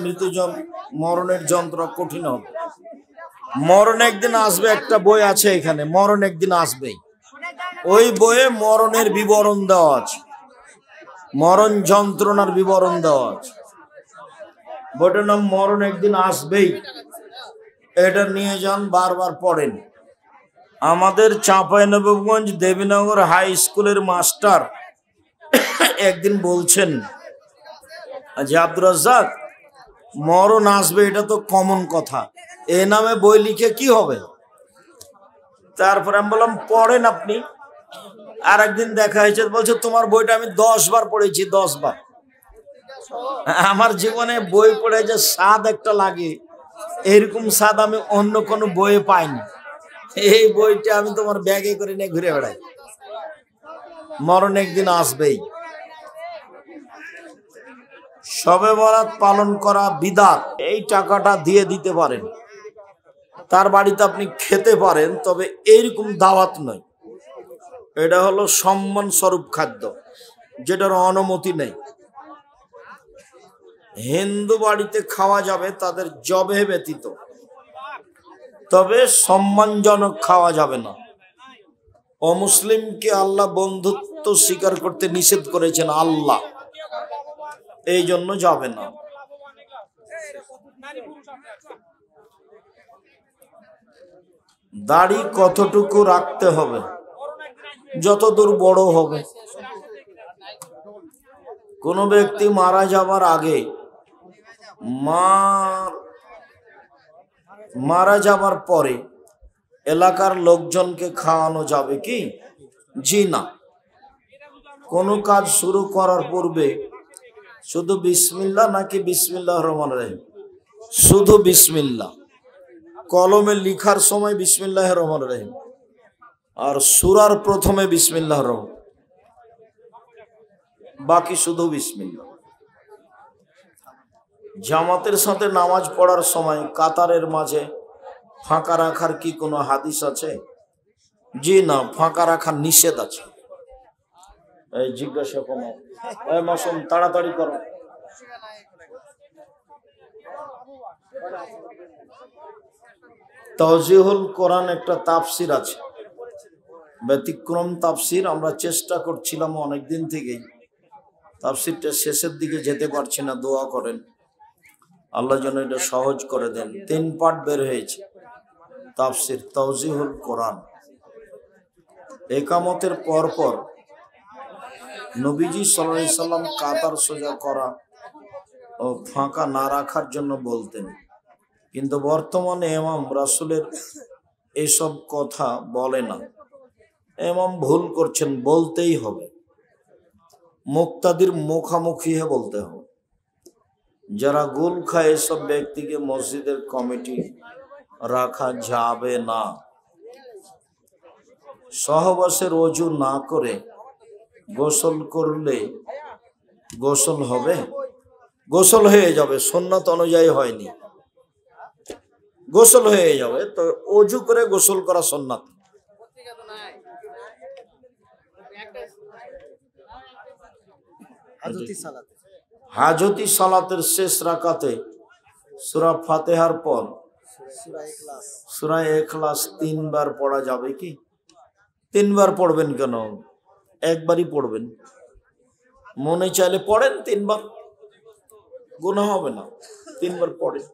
মরণের যন্ত্রণা কঠিন হবে। মরণ একদিন আসবে, একটা বই আছে এখানে, মরণ একদিন আসবেই। ওই বইয়ে মরণের বিবরণ দেওয়া আছে, মরণ যন্ত্রণার বিবরণ দেওয়া আছে। বইটার নাম মরণ একদিন আসবেই। এটা নিয়ে যান, বারবার পড়েন। আমাদের চাঁপাইনবাবগঞ্জ দেবীনগর হাই স্কুলের মাস্টার একদিন বলছেন যে আব্দুর রাজ্জাক, মরণ আসবে, এটা তো কমন কথা, এ নামে বই লিখে কি হবে? তারপরে আমি বললাম পড়েন আপনি। আর একদিন দেখা হয়েছে, বলছে তোমার বইটা আমি 10 বার পড়েছি, 10 বার। আমার জীবনে বই পড়ে যে স্বাদ একটা লাগে, এরকম স্বাদ আমি অন্য কোনো বইয়ে পাইনি। এই বইটা আমি তোমার ব্যাগে করে নিয়ে ঘুরে বেড়াই। মরণ একদিন আসবেই। শবে বরাত পালন করা বিদআত, এই টাকাটা দিয়ে দিতে পারেন, তার বাড়িতে আপনি খেতে পারেন, তবে এইরকম দাওয়াত নয়। এটা হলো সম্মান স্বরূপ খাদ্য, যেটার অনুমতি নেই। হিন্দু বাড়িতে খাওয়া যাবে তাদের জবে ব্যতীত, তবে সম্মানজনক খাওয়া যাবে না। অমুসলিমকে আল্লাহ বন্ধুত্ব স্বীকার করতে নিষেধ করেছেন আল্লাহ, এই জন্য যাবে না। দাড়ি কতটুকু রাখতে হবে? যতদূর বড় হবে। কোন ব্যক্তি মারা যাবার আগে, মারা যাবার পরে এলাকার লোকজনকে খাওয়ানো যাবে কি? জি না। কোন কাজ শুরু করার পূর্বে শুধু বিসমিল্লাহ নাকি বিসমিল্লাহির রহমানির রহিম? শুধু বিসমিল্লাহ। কলমে লিখার সময় বিসমিল্লাহির রহমানির রহিম, আর সূরার প্রথমে বিসমিল্লাহির রহমান, বাকি শুধু বিসমিল্লাহ। জামাতের সাথে নামাজ পড়ার সময় কাতারের মাঝে ফাঁকা রাখার কি কোনো হাদিস আছে? জি না, ফাঁকা রাখার নিষেধ আছে। এই জিজ্ঞাসা করো, এই মাসুম তাড়াতাড়ি করো। তাওজিহুল কোরআন একটা তাফসির আছে, ব্যতিক্রম তাফসির। আমরা চেষ্টা করছিলাম অনেকদিন থেকেই, তাফসিরটা শেষের দিকে যেতে পারছি না, দোয়া করেন আল্লাহ যেন এটা সহজ করে দেন। 3 পার্ট বের হয়েছে তাফসির তাওজিহুল কোরআন। একামতের পর পর নবীজি সাল্লাল্লাহু আলাইহি সাল্লাম কাতার সোজা করা ও ফাঁকা না রাখার জন্য বলতেন, কিন্তু বর্তমানে ইমাম রাসূলের এসব কথা বলে না। ইমাম ভুল করছেন, বলতেই হবে, মুক্তাদির মুখামুখি হয়ে বলতে হবে। যারা গোল খায় এসব ব্যক্তিকে মসজিদের কমিটি রাখা যাবে না। সহবাসের ওযু না করে গোসল করলে গোসল হবে? গোসল হয়ে যাবে, সুন্নাত অনুযায়ী হয়নি, গোসল হয়ে যাবে। তো ওযু করে গোসল করা সুন্নাত। হাজতি সালাতের শেষ রাকাতে সূরা ফাতিহার পর সূরা ইখলাস 3 বার পড়া যাবে কি? 3 বার পড়বেন কেন? একবারই পড়বেন, মনে চাইলে পড়েন 3 বার, গুনাহ হবে না। 3 বার পড়েন।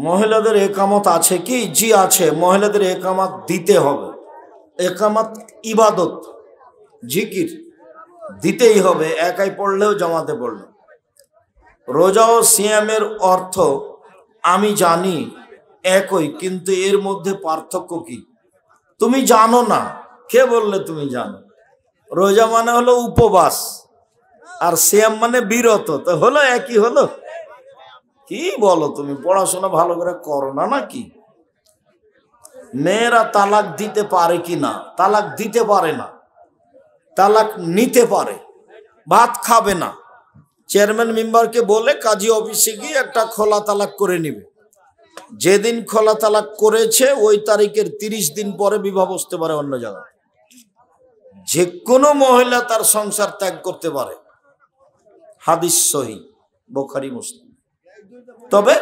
মহিলাদের একামত আছে কি? জি আছে, মহিলাদের একামত দিতে হবে। একামত ইবাদত, জিকির দিতেই হবে, একাই পড়লেও জামাতে পড়লে। রোজা ও সিয়ামের অর্থ আমি জানি একই, কিন্তু এর মধ্যে পার্থক্য কি? তুমি জানো না, কে বললে তুমি জানো? রোজা মানে হলো উপবাস, আর সিয়াম মানে বিরত, তো হলো একই হলো। কি বলো তুমি? পড়াশোনা ভালো করে করো না নাকি? মেয়েরা তালাক দিতে পারে কি না? তালাক দিতে পারে না, তালাক নিতে পারে। ভাত খাবে না, চেয়ারম্যান মেম্বারকে বলে কাজী অফিসে গিয়ে একটা খোলা তালাক করে নিবে। যেদিন খোলা তালাক করেছে ওই তারিখের 30 দিন পরে বিবাহ বসতে পারে অন্য জায়গায়। যে কোনো মহিলা তার সংসার ত্যাগ করতে পারে, হাদিস সহিহ, বুখারী মুসলিম। তবে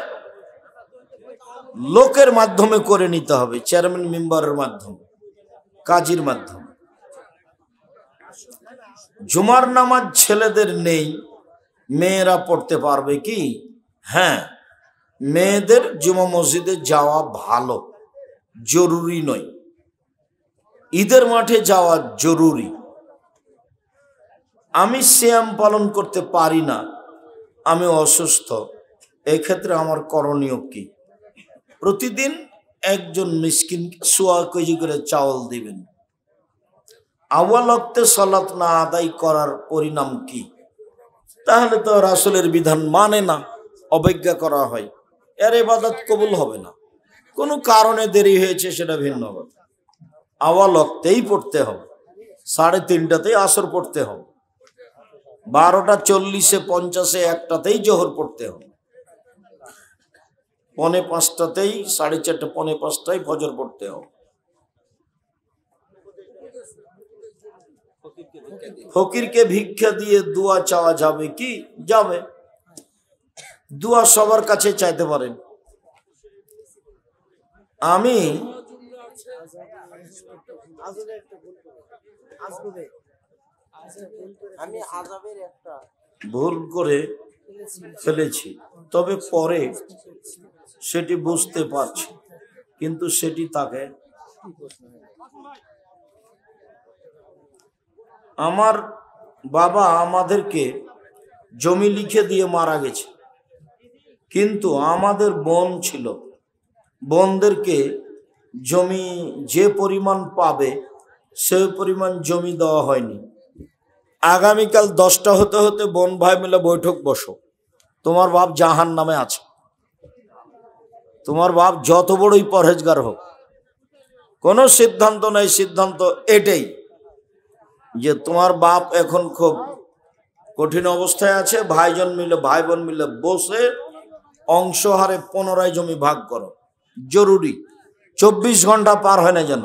লোকের মাধ্যমে করে নিতে হবে, চেয়ারম্যান মেম্বারের মাধ্যমে, কাজীর মাধ্যমে। জুমার নামাজ ছেলেদের নেই, মেয়েরা পড়তে পারবে কি? হ্যাঁ, মেয়েদের জুমা মসজিদে যাওয়া ভালো, জরুরি নয়। ঈদের মাঠে যাওয়া জরুরি। আমি সিয়াম পালন করতে পারি না, আমি অসুস্থ, এক্ষেত্রে আমার করণীয় কি? প্রতিদিন একজন মিসকিন 1.25 কেজি করে চাউল দিবেন। আউয়াল ওয়াক্তে সালাত না আদায় করার পরিণাম কি? তাহলে তো রাসূলের বিধান মানে না, অবজ্ঞা করা হয়, এর ইবাদত কবুল হবে না। কোনো কারণে দেরি হয়েছে সেটা ভিন্ন কথা। আউয়াল ওয়াক্তেই পড়তে হবে, 3:30টাতেই আসর পড়তে হবে, 12:40, 50, 1টাতেই জোহর পড়তে হবে, 4:45টাতেই, 4:30, 4:45টায় ফজর পড়তে হবে। ফকিরকে ভিক্ষা দিয়ে দোয়া চাওয়া যাবে কি? যাবে। দোয়া সবার কাছে চাইতে পারেন। আমি ভুল করে ফেলেছি, তবে পরে সেটি বুঝতে পারছি, কিন্তু সেটি তাকে আমার বাবা আমাদেরকে জমি লিখে দিয়ে মারা গেছে, কিন্তু আমাদের বোন ছিল, বোনদেরকে জমি যে পরিমাণ পাবে সেই পরিমাণ জমি দেওয়া হয়নি। আগামীকাল 10টা হতে হতে বোন ভাই মিলে বৈঠক বসো, তোমার বাপ জাহান নামে আছে। তোমার বাপ যত বড়ই পরহেজগার হোক, কোনো সিদ্ধান্ত নাই, সিদ্ধান্ত এটাই যে তোমার বাপ এখন খুব কঠিন অবস্থায় আছে, ভাই বোন মিলে বসে অংশ হারে পুনরায় জমি ভাগ করো। জরুরি, 24 ঘন্টা পার হয় না যেন।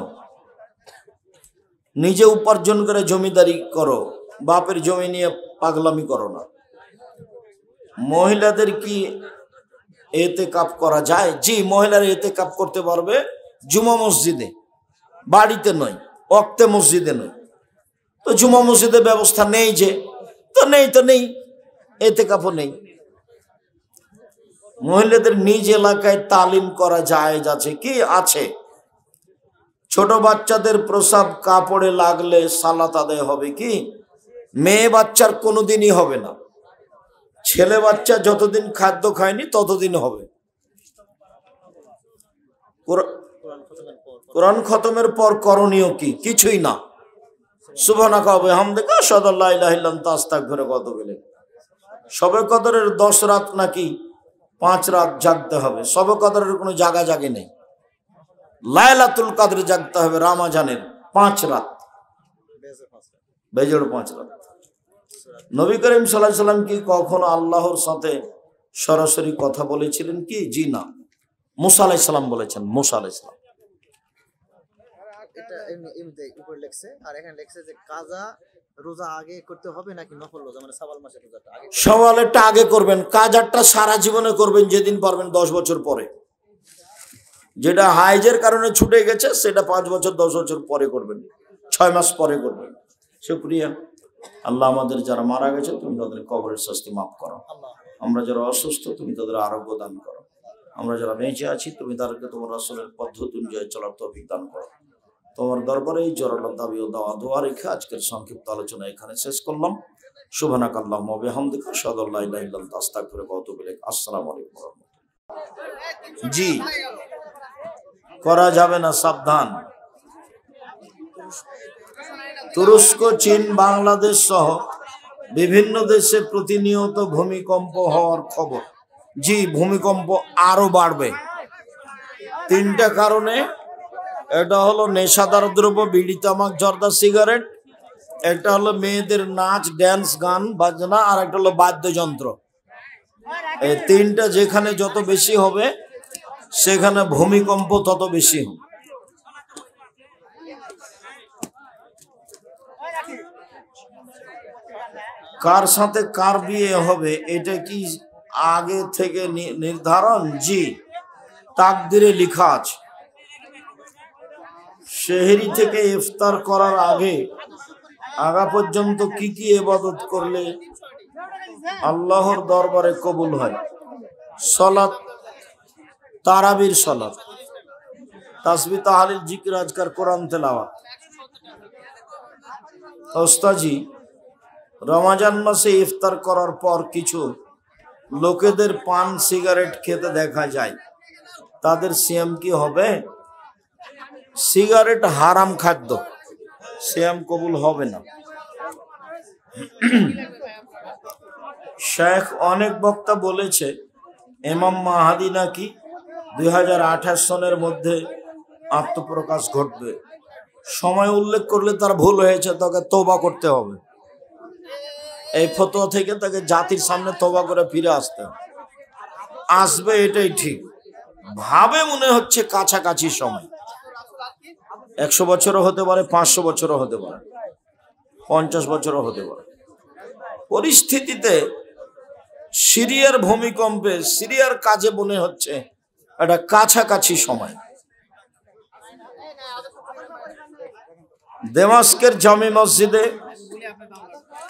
নিজে উপার্জন করে জমিদারি করো, বাপের জমি নিয়ে পাগলামি করো না। মহিলাদের কি এতেকাফ করা যায়? জি, মহিলারা এতেকাফ করতে পারবে, জুমা মসজিদে, বাড়িতে নয়, ওয়াক্তে মসজিদে নয়। তো জুমা মসজিদের ব্যবস্থা নেই, যে তো নেই, এতেকাফও নেই। মহিলাদের নিজ এলাকায় তালিম করা জায়েজ আছে কি? আছে। ছোট বাচ্চাদের প্রসাব কাপড়ে লাগলে সালাত আদায় হবে কি? মেয়ে বাচ্চার কোনোদিনই হবে না, ছেলে বাচ্চা যতদিন খাদ্য খায়নি ততদিন হবে। কোরআন খতমের পর করণীয় কি? কিছুই না, সুবহানাকা ওয়া বিহামদিকা আশহাদু আল্লা ইলাহা ইল্লা আনতা আস্তাগফিরুকা ওয়া আতুবু ইলাইক। শবে কদরের 10 রাত নাকি 5 রাত জাগতে হবে। শবে কদরের কোনো জাগি নেই। লাইলাতুল কদরে জাগতে হবে রামাজানের 5 রাত, বেজোড় 5 রাত। নবী করিম সাল্লাল্লাহু আলাইহি সাল্লাম কি কখনো আল্লাহর সাথে সরাসরি কথা বলেছিলেন কি? জি না। মুসা আলাইহিস সালাম বলেছেন। মুসা আলাইহিস সালাম এটা এমনিতে উপরে লেখছে, আর এখানে লেখছে যে কাজা রোজা আগে করতে হবে নাকি নফল রোজা, মানে শাওয়াল মাসের রোজাটা আগে? সওয়ালেরটা আগে করবেন, কাজারটা সারা জীবনে করবেন, যেদিন পারবেন 10 বছর পরে। যেটা হাইজের কারণে ছুটে গেছে সেটা 5 বছর 10 বছর পরে করবেন, 6 মাস পরে করবেন। শুকরিয়া। আল্লাহ আমাদের যারা মারা গেছে তুমি তাদের কবরের শাস্তি মাফ করো। আমরা যারা অসুস্থ তুমি তাদের আরোগ্য দান করো। আমরা যারা বেঁচে আছি তুমি তাদেরকে তোমার রাসূলের পদ্ধতি অনুযায়ী চলার তৌফিক দান করো। তোমার দরবারে এই জোরালো দাবি ও দোয়া রেখে আজকের সংক্ষিপ্ত আলোচনা এখানে শেষ করলাম। সুবহানাকা আল্লাহুম্মা ওয়া বিহামদিকা আশহাদু আল্লা ইলাহা ইল্লা আনতা আস্তাগফিরুকা ওয়া আতুবু ইলাইক। আসসালামু আলাইকুম ওয়া রাহমাতুল্লাহ। জি করা যাবে না, সাবধান। তুরস্ক, চীন, বাংলাদেশ সহ বিভিন্ন দেশে প্রতিনিয়ত ভূমিকম্প হওয়ার খবর। জি ভূমিকম্প আরো বাড়বে। 3টা কারণে। এটা হলো নেশাদার দ্রব্য, বিড়ি, তামাক, জর্দা, সিগারেট। একটা হলো মেয়েদের নাচ, ড্যান্স, গান বাজনা, আর একটা হলো বাদ্যযন্ত্র। এই 3টা যেখানে যত বেশি হবে সেখানে ভূমিকম্প তত বেশি হবে। কার সাথে কার বিয়ে হবে এটা কি আগে থেকে নির্ধারণ? জি তাকদিরে লেখা আছে। সেহরি থেকে ইফতার করার আগা পর্যন্ত কি কি ইবাদত করলে আল্লাহর দরবারে কবুল হয়? সালাত, তারাবির সালাত, তাসবিহ, তাহলিল, জিকির, আজকার, কোরআন তেলাওয়াত। ওস্তাজি রমজান মাসে ইফতার করার পর কিছু লোকেদের পান সিগারেট খেতে দেখা যায়, তাদের সিয়াম কি হবে? সিগারেট হারাম খাদ্য, সিয়াম কবুল হবে না। শেখ অনেক বক্তা বলেছে ইমাম মাহাদি নাকি 2028 সনের মধ্যে আত্মপ্রকাশ ঘটবে। সময় উল্লেখ করলে তার ভুল হয়েছে, তাকে তওবা করতে হবে। এই ফতোয়া থেকে তাকে জাতির সামনে তওবা করে ফিরে আসতে হবে। আসবে এটাই ঠিক। ভাবে মনে হচ্ছে কাছাকাছি সময়, 100 বছরও হতে পারে, 500 বছরও হতে পারে, 50 বছরও হতে পারে। পরিস্থিতিতে সিরিয়ার ভূমিকম্পে, সিরিয়ার কাজে মনে হচ্ছে এটা কাছাকাছি সময়। দামেস্কের জামে মসজিদে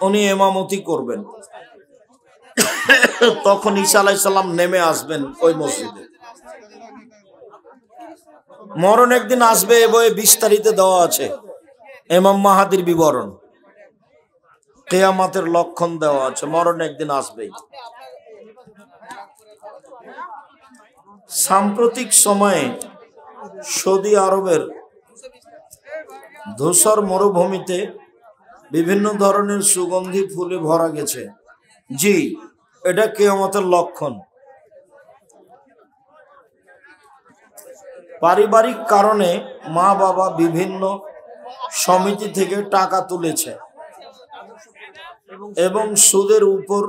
উনি ইমামতি করবেন, তখন ঈসা আলাইহিস সালাম নেমে আসবেন ওই মসজিদে। মরণ একদিন আসবে, এ বইয়ে বিস্তারিত দেওয়া আছে ইমাম মাহাদির বিবরণ। কিয়ামতের লক্ষণ দেওয়া আছে, মরণ একদিন আসবেই। সাম্প্রতিক সময়ে সৌদি আরবের ধূসর মরুভূমিতে বিভিন্ন ধরনের সুগন্ধি ফুলে ভরা গেছে। জি এটা কিয়ামতের লক্ষণ। পারিবারিক কারণে মা বাবা বিভিন্ন সমিতি থেকে টাকা তুলেছে এবং সুদের উপর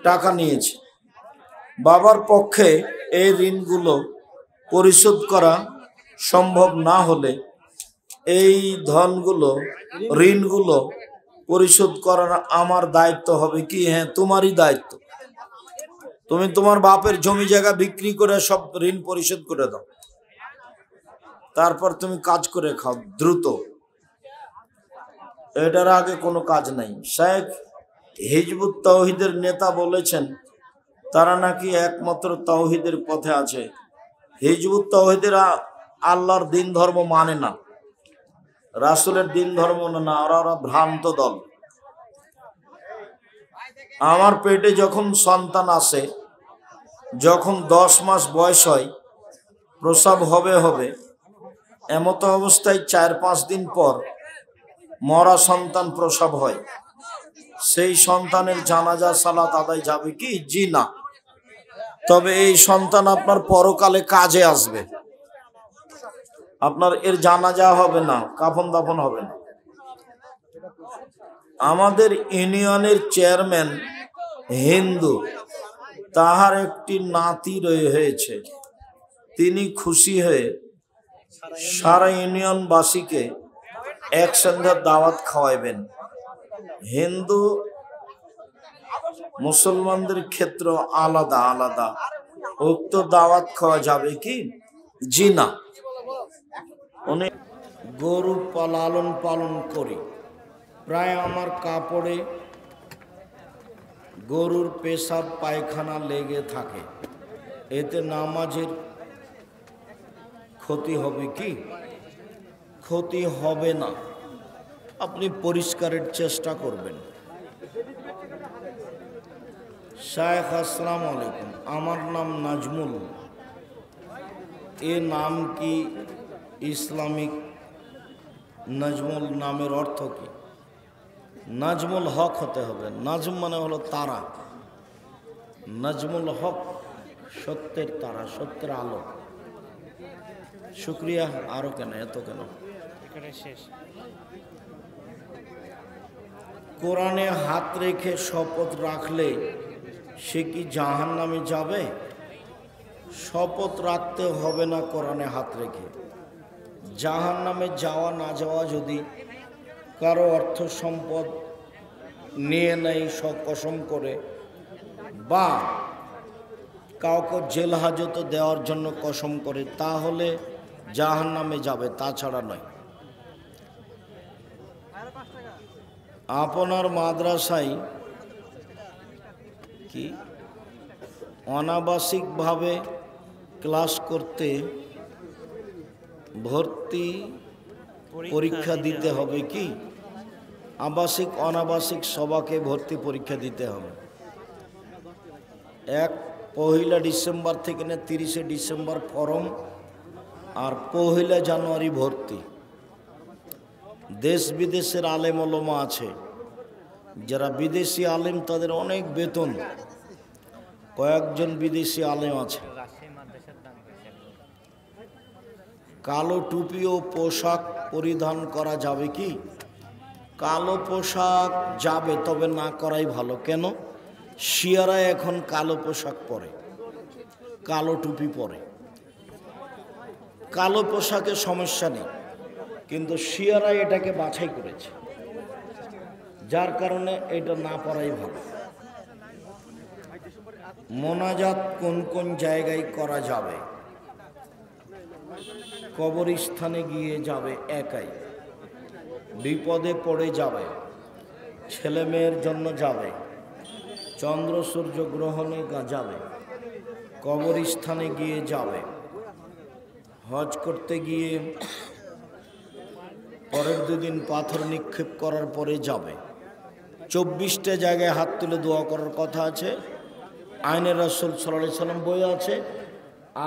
টাকা নিয়েছে। বাবার পক্ষে এই ঋণগুলো পরিশোধ করা সম্ভব না হলে এই ঋণগুলো পরিশোধ করার আমার দায়িত্ব হবে কি? হ্যাঁ তোমারই দায়িত্ব। তুমি তোমার বাপের জমি জায়গা বিক্রি করে সব ঋণ পরিশোধ করে দাও, তারপর তুমি কাজ করে খাও দ্রুত। এটার আগে কোনো কাজ নাই। শেখ হিজবুত তাওহীদের নেতা বলেছেন তারা নাকি একমাত্র তাওহীদের পথে আছে। হিজবুত তাওহীদেরা আল্লাহর দিন ধর্ম মানে না, রাসূলের দিন ধর্ম না, ওরা ভ্রান্ত দল। আমার পেটে যখন সন্তান আসে, যখন 10 মাস বয়স হয়, প্রসব হবে, এমতো অবস্থায় 4-5 দিন পর মরা সন্তান প্রসব হয়, সেই সন্তানের জানাজা সালাত আদায় যাবে কি? জি না। তবে এই সন্তান আপনার পরকালে কাজে আসবে, আপনার এর জানাজা হবে না, কাফন দাফন হবে না। আমাদের ইউনিয়নের চেয়ারম্যান হিন্দু, তাহার একটি নাতি হয়েছে, তিনি খুশি হয়ে সারা ইউনিয়নবাসীকে একসঙ্গে দাওয়াত খাওয়াইবেন। হিন্দু মুসলমানদের ক্ষেত্র আলাদা আলাদা, উক্ত দাওয়াত খাওয়া যাবে কি? জি না। অনেক গরু লালন পালন করি, প্রায় আমার কাপড়ে গরুর পেশাব পায়খানা লেগে থাকে, এতে নামাজের ক্ষতি হবে কি? ক্ষতি হবে না, আপনি পরিষ্কারের চেষ্টা করবেন। শায়েখ আসসালামু আলাইকুম, আমার নাম নাজমুল, এ নাম কি ইসলামিক? নাজমুল নামের অর্থ কি? নাজমুল হক হতে হবে। নাজম মানে হলো তারা, নাজমুল হক সত্যের তারা, সত্যের আলো। শুক্রিয়া। আরো কেন, এত কেন? কোরআনে হাত রেখে শপথ রাখলে সে কি জাহান্নামে যাবে? শপথ রাখতে হবে না কোরআনে হাত রেখে। জাহান্নামে যাওয়া না যাওয়া যদি কারো অর্থ সম্পদ নিয়ে নেয় কসম করে, বা কাউকে জেল হাজতে দেওয়ার জন্য কসম করে, তাহলে জাহান্নামে যাবে, তাছাড়া নয়। আপনার মাদ্রাসায় কি অনাবাসিকভাবে ক্লাস করতে ভর্তি পরীক্ষা দিতে হবে কি? আবাসিক অনাবাসিক সবাকে ভর্তি পরীক্ষা দিতে হবে। 1 ডিসেম্বর থেকে 30 ডিসেম্বর ফরম, আর 1 জানুয়ারি ভর্তি। দেশ বিদেশের আলেম ওলামা আছে, যারা বিদেশি আলেম তাদের অনেক বেতন, কয়েকজন বিদেশি আলেম আছে। কালো টুপি ও পোশাক পরিধান করা যাবে কি? কালো পোশাক যাবে, তবে না করাই ভালো। কেন? শিয়ারা এখন কালো পোশাক পরে, কালো টুপি পরে। কালো পোশাকে সমস্যা নেই, কিন্তু শিয়ারা এটাকে বাছাই করেছে, যার কারণে এটা না পরাই ভালো। মোনাজাত কোন কোন জায়গায় করা যাবে? কবরস্থানে গিয়ে যাবে একাই, বিপদে পড়ে যাবে, ছেলে মেয়ের জন্য যাবে, চন্দ্র সূর্য গ্রহণে যাবে, কবরস্থানে গিয়ে যাবে, হজ করতে গিয়ে পরের 2 দিন পাথর নিক্ষেপ করার পরে যাবে। 24টা জায়গায় হাত তুলে দোয়া করার কথা আছে, আইনে রাসূল সাল্লাল্লাহু আলাইহি সাল্লাম বই আছে।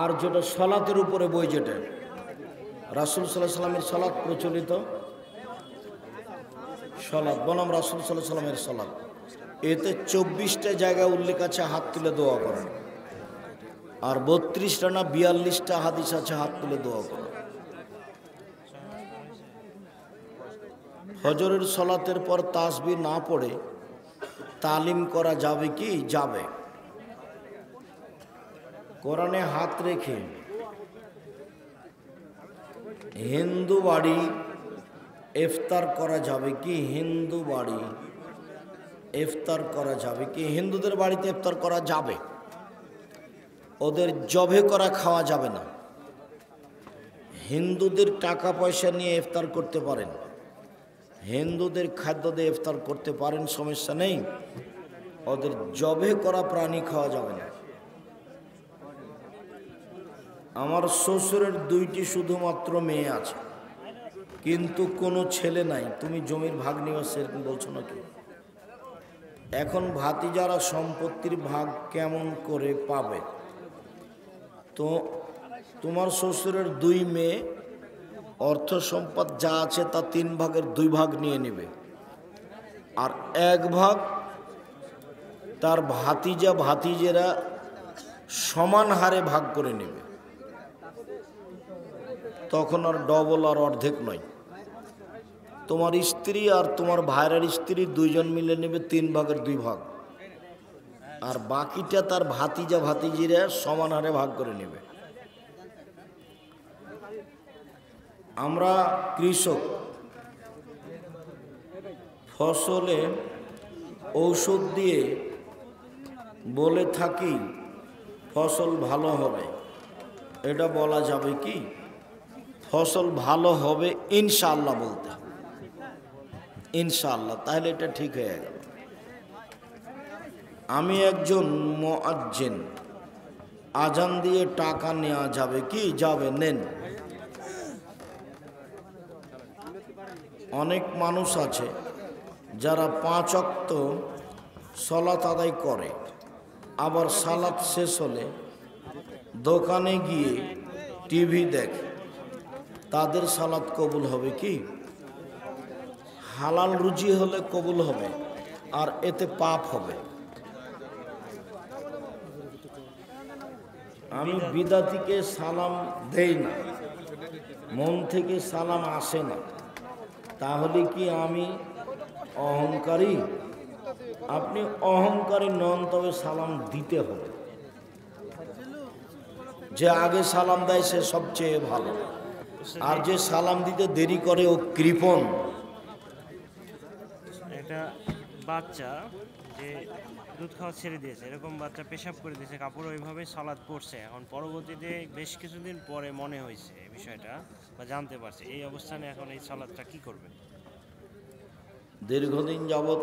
আর যেটা সালাতের উপরে বই, যেটা রাসূল সাল্লাল্লাহু আলাইহি সাল্লামের সালাত প্রচলিত, সালাত বনাম রাসূল সাল্লাল্লাহু আলাইহি সাল্লামের সালাত, এতে 24টা জায়গায় উল্লেখ আছে হাত তুলে দোয়া করা, আর 32টা না 42টা হাদিস আছে হাত তুলে দোয়া করা। ফজরের সালাতের পর তাসবিহ না পড়ে তালিম করা যাবে কি? যাবে। কোরআনে হাত রেখে হিন্দু বাড়ি ইফতার করা যাবে কি? হিন্দু বাড়ি ইফতার করা যাবে কি? হিন্দুদের বাড়িতে ইফতার করা যাবে, ওদের জবে করা খাওয়া যাবে না। হিন্দুদের টাকা পয়সা নিয়ে ইফতার করতে পারেন, হিন্দুদের খাদ্য দিয়ে ইফতার করতে পারেন, সমস্যা নেই। ওদের জবে করা প্রাণী খাওয়া যাবে না। আমার শ্বশুরের 2টি শুধুমাত্র মেয়ে আছে, কিন্তু কোনো ছেলে নাই। তুমি জমির ভাগ নিবা সেরকম বলছো নাকি? এখন ভাতিজারা সম্পত্তির ভাগ কেমন করে পাবে? তো তোমার শ্বশুরের 2 মেয়ে অর্থ সম্পদ যা আছে তা 3 ভাগের 2 ভাগ নিয়ে নেবে, আর 1 ভাগ তার ভাতিজা ভাতিজেরা সমান হারে ভাগ করে নেবে। তখন আর ডবল আর অর্ধেক নয়, তোমার স্ত্রী আর তোমার ভাইয়ের স্ত্রী 2 জন মিলে নেবে 3 ভাগের 2 ভাগ, আর বাকিটা তার ভাতিজা ভাতিজিরা সমান হারে ভাগ করে নেবে। আমরা কৃষক, ফসলে ঔষধ দিয়ে বলে থাকি ফসল ভালো হবে, এটা বলা যাবে কি? ফসল ভালো হবে ইনশাআল্লাহ বলতে, ইনশাআল্লাহ, তাহলে এটা ঠিক হয়ে গেল। আমি একজন মুয়াজ্জিন, আজান দিয়ে টাকা নেওয়া যাবে কি? যাবে, নেন। অনেক মানুষ আছে যারা 5 ওয়াক্ত সালাত আদায় করে, আবার সালাত শেষ হলে দোকানে গিয়ে টিভি দেখে, তাদের সালাত কবুল হবে কি? হালাল রুজি হলে কবুল হবে, আর এতে পাপ হবে। আমি বিদাতিকে সালাম দেই না, মন থেকে সালাম আসে না, তাহলে কি আমি অহংকারী? আপনি অহংকারী নন, তবে সালাম দিতে হবে। যে আগে সালাম দেয় সে সবচেয়ে ভালো, আর যে সালাম দিতে দেরি করে ও কৃপণ। একটা বাচ্চা যে দুধ খাওয়া ছেড়ে দিয়েছে, এরকম বাচ্চা পেশাব করে দিয়েছে, কাপড় ওইভাবে সালাদ পড়ছে, এখন পরবর্তীতে বেশ কিছুদিন পরে মনে হয়েছে এই বিষয়টা বা জানতে পারছে, এই অবস্থানে এখন এই সালাদটা কি করবে? দীর্ঘদিন যাবৎ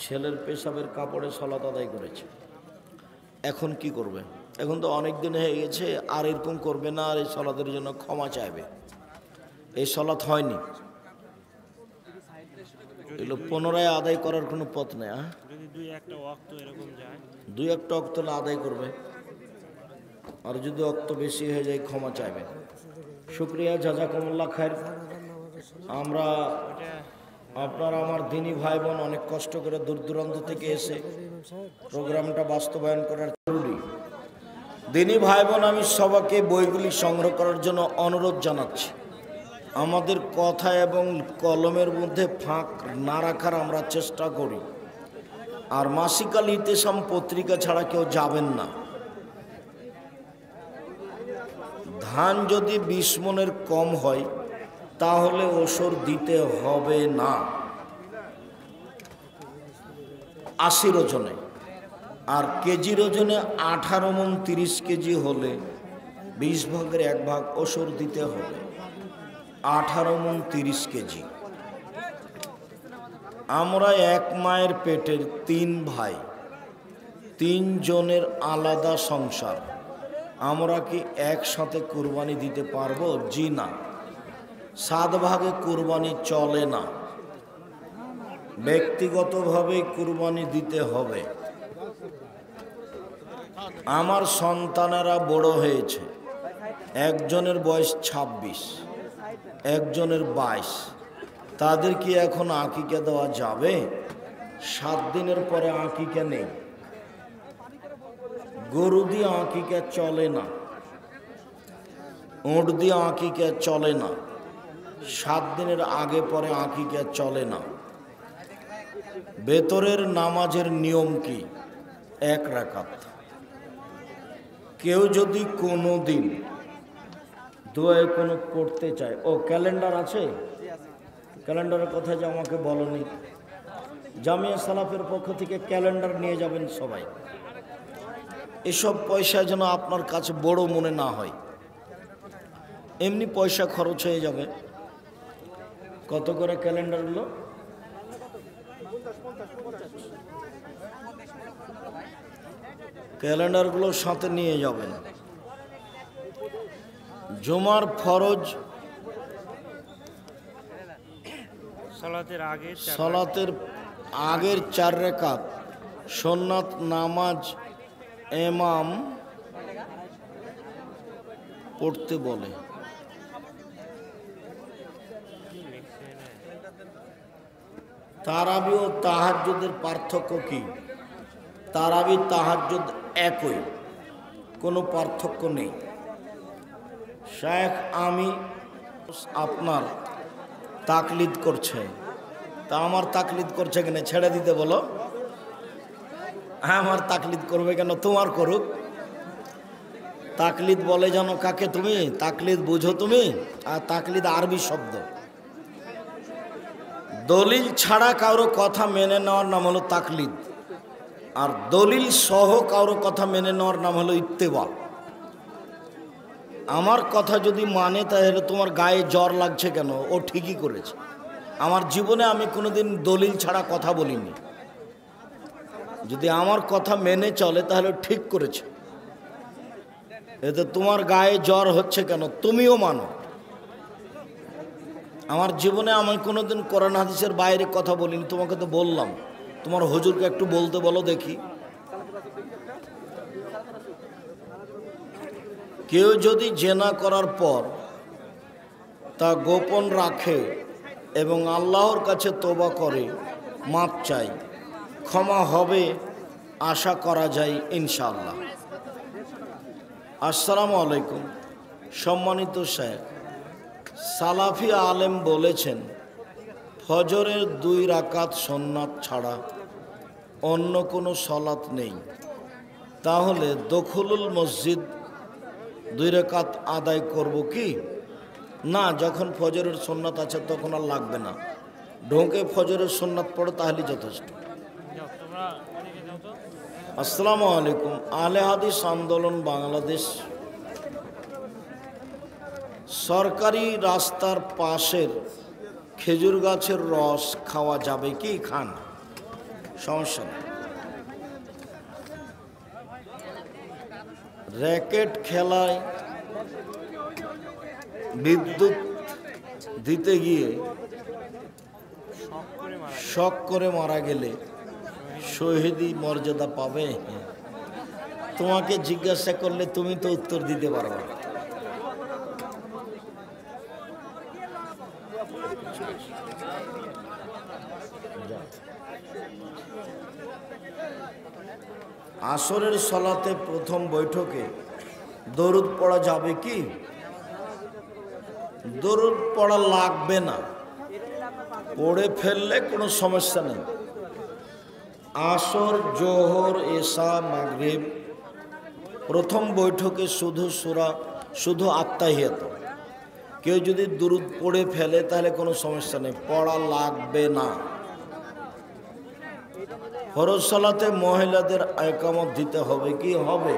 ছেলের পেশাবের কাপড়ে সালাত আদায় করেছে, এখন কি করবে? এখন তো অনেক দিন হয়ে গেছে, আর এরকম করবে না, আর এই সালাতের জন্য ক্ষমা চাইবে। এই সালাত হয়নি, এগুলো পুনরায় আদায় করার কোনো পথ নেই। যদি 2-1 ওয়াক্ত এরকম যায়, 2-1 ওয়াক্ত আদায় করবে, আর যদি ওয়াক্ত বেশি হয়ে যায় ক্ষমা চাইবে। শুক্রিয়া, জাযাকুমুল্লাহ খায়ের। আমরা আপনার আমার দিনী ভাই বোন অনেক কষ্ট করে দূর দূরান্ত থেকে এসে প্রোগ্রামটা বাস্তবায়ন করার জরুরি। দিনী ভাই বোন, আমি সবাইকে বইগুলি সংগ্রহ করার জন্য অনুরোধ জানাচ্ছি। আমাদের কথা এবং কলমের মধ্যে ফাঁক না রাখার আমরা চেষ্টা করি। আর মাসিক আল ইতেসাম পত্রিকা ছাড়া কেউ যাবেন না। ধান যদি 20 মণের কম হয় তাহলে ওসর দিতে হবে না 80 ওজনে, আর কেজির ওজনে 18 মণ 30 কেজি হলে 20 ভাগের 1 ভাগ ওসর দিতে হবে। 18 মণ 30 কেজি। আমরা এক মায়ের পেটের 3 ভাই, 3 জনের আলাদা সংসার, আমরা কি একসাথে কুরবানি দিতে পারবো? জি না, 7 ভাগে কুরবানি চলে না, ব্যক্তিগতভাবে কুরবানি দিতে হবে। আমার সন্তানেরা বড় হয়েছে, একজনের বয়স 26, একজনের 22, তাদের কি এখন আকিকা দেওয়া যাবে? 7 দিনের পরে আকিকা নেই, গরু দিয়ে আকিকা চলে না, উট দিয়ে আকিকা চলে না, 7 দিনের আগে পরে আকিকা চলে না। বেতরের নামাজের নিয়ম কি? 1 রাকাত। কেউ যদি কোনো দিন দোয়ায় কোনো পড়তে চায়, ও ক্যালেন্ডার আছে, ক্যালেন্ডারের কথা যে আমাকে বলনি, জামিয়া সালাফের পক্ষ থেকে ক্যালেন্ডার নিয়ে যাবেন সবাই। এসব পয়সা যেন আপনার কাছে বড় মনে না হয়, এমনি পয়সা খরচ হয়ে যাবে। কত করে ক্যালেন্ডারগুলো? ক্যালেন্ডারগুলোর সাথে নিয়ে যাবেন। জুমার ফরজ সালাতের আগের 4 রাকাত সুন্নাত নামাজ ইমাম পড়তে বলে। তারাবি ও তাহাজ্জুদের পার্থক্য কি? তারাবি তাহাজ্জুদ একই, কোনো পার্থক্য নেই। শেখ আমি আপনার তাকলিদ করছে, তা আমার তাকলিদ করছে কেন? ছেড়ে দিতে বলো। হ্যাঁ, আমার তাকলিদ করবে কেন? তোমার করুক। তাকলিদ বলে জানো কাকে তুমি? তাকলিদ বুঝো তুমি? আর তাকলিদ আরবি শব্দ। দলিল ছাড়া কারো কথা মেনে নেওয়ার নাম হলো তাকলিদ, আর দলিল সহ কারো কথা মেনে নেওয়ার নাম হলো ইত্তেবা। আমার কথা যদি মানে তাহলে তোমার গায়ে জ্বর লাগছে কেন? ও ঠিকই করেছে। আমার জীবনে আমি কোনোদিন দলিল ছাড়া কথা বলিনি। যদি আমার কথা মেনে চলে তাহলে ঠিক করেছে। এতে তোমার গায়ে জ্বর হচ্ছে কেন? তুমিও মানো। আমার জীবনে আমি কোনোদিন কোরআন হাদিসের বাইরে কথা বলিনি। তোমাকে তো বললাম, তোমার হুজুরকে একটু বলতে বলো দেখি। কেউ যদি জেনা করার পর তা গোপন রাখে এবং আল্লাহর কাছে তওবা করে, মাপ চাই, ক্ষমা হবে আশা করা যায় ইনশাআল্লাহ। আসসালামু আলাইকুম। সম্মানিত শেখ, সালাফি আলেম বলেছেন ফজরের 2 রাকাত সুন্নাত ছাড়া অন্য কোনো সলাত নেই। তাহলে দখলুল মসজিদ 2 রাকাত আদায় করব কি? না, যখন ফজরের সুন্নাত আছে তখন আর লাগবে না। ঢোকে ফজরের সুন্নাত পড়ো তাহলেই যথেষ্ট। আসসালামু আলাইকুম। আহলে হাদিস আন্দোলন বাংলাদেশ সরকারি রাস্তার পাশের খেজুর গাছের রস খাওয়া যাবে কি? খান, সমস্যা নেই। র্যাকেট খেলায় বিদ্যুৎ দিতে গিয়ে শক করে মারা গেলে শহীদি মর্যাদা পাবে? তোমাকে জিজ্ঞাসা করলে তুমি তো উত্তর দিতে পারবে। আসরের সলাতে প্রথম বৈঠকে দরুদ পড়া যাবে কি? দরুদ পড়া লাগবে না, পড়ে ফেললে কোনো সমস্যা নেই। আসর, জোহর, এশা, মাগরিব প্রথম বৈঠকে শুধু আত্তাহিয়াত। কেউ যদি দুরুদ পড়ে ফেলে তাহলে কোনো সমস্যা নেই, পড়া লাগবে না। ফরজ সালাতে মহিলাদের ইকামত দিতে হবে কি? হবে।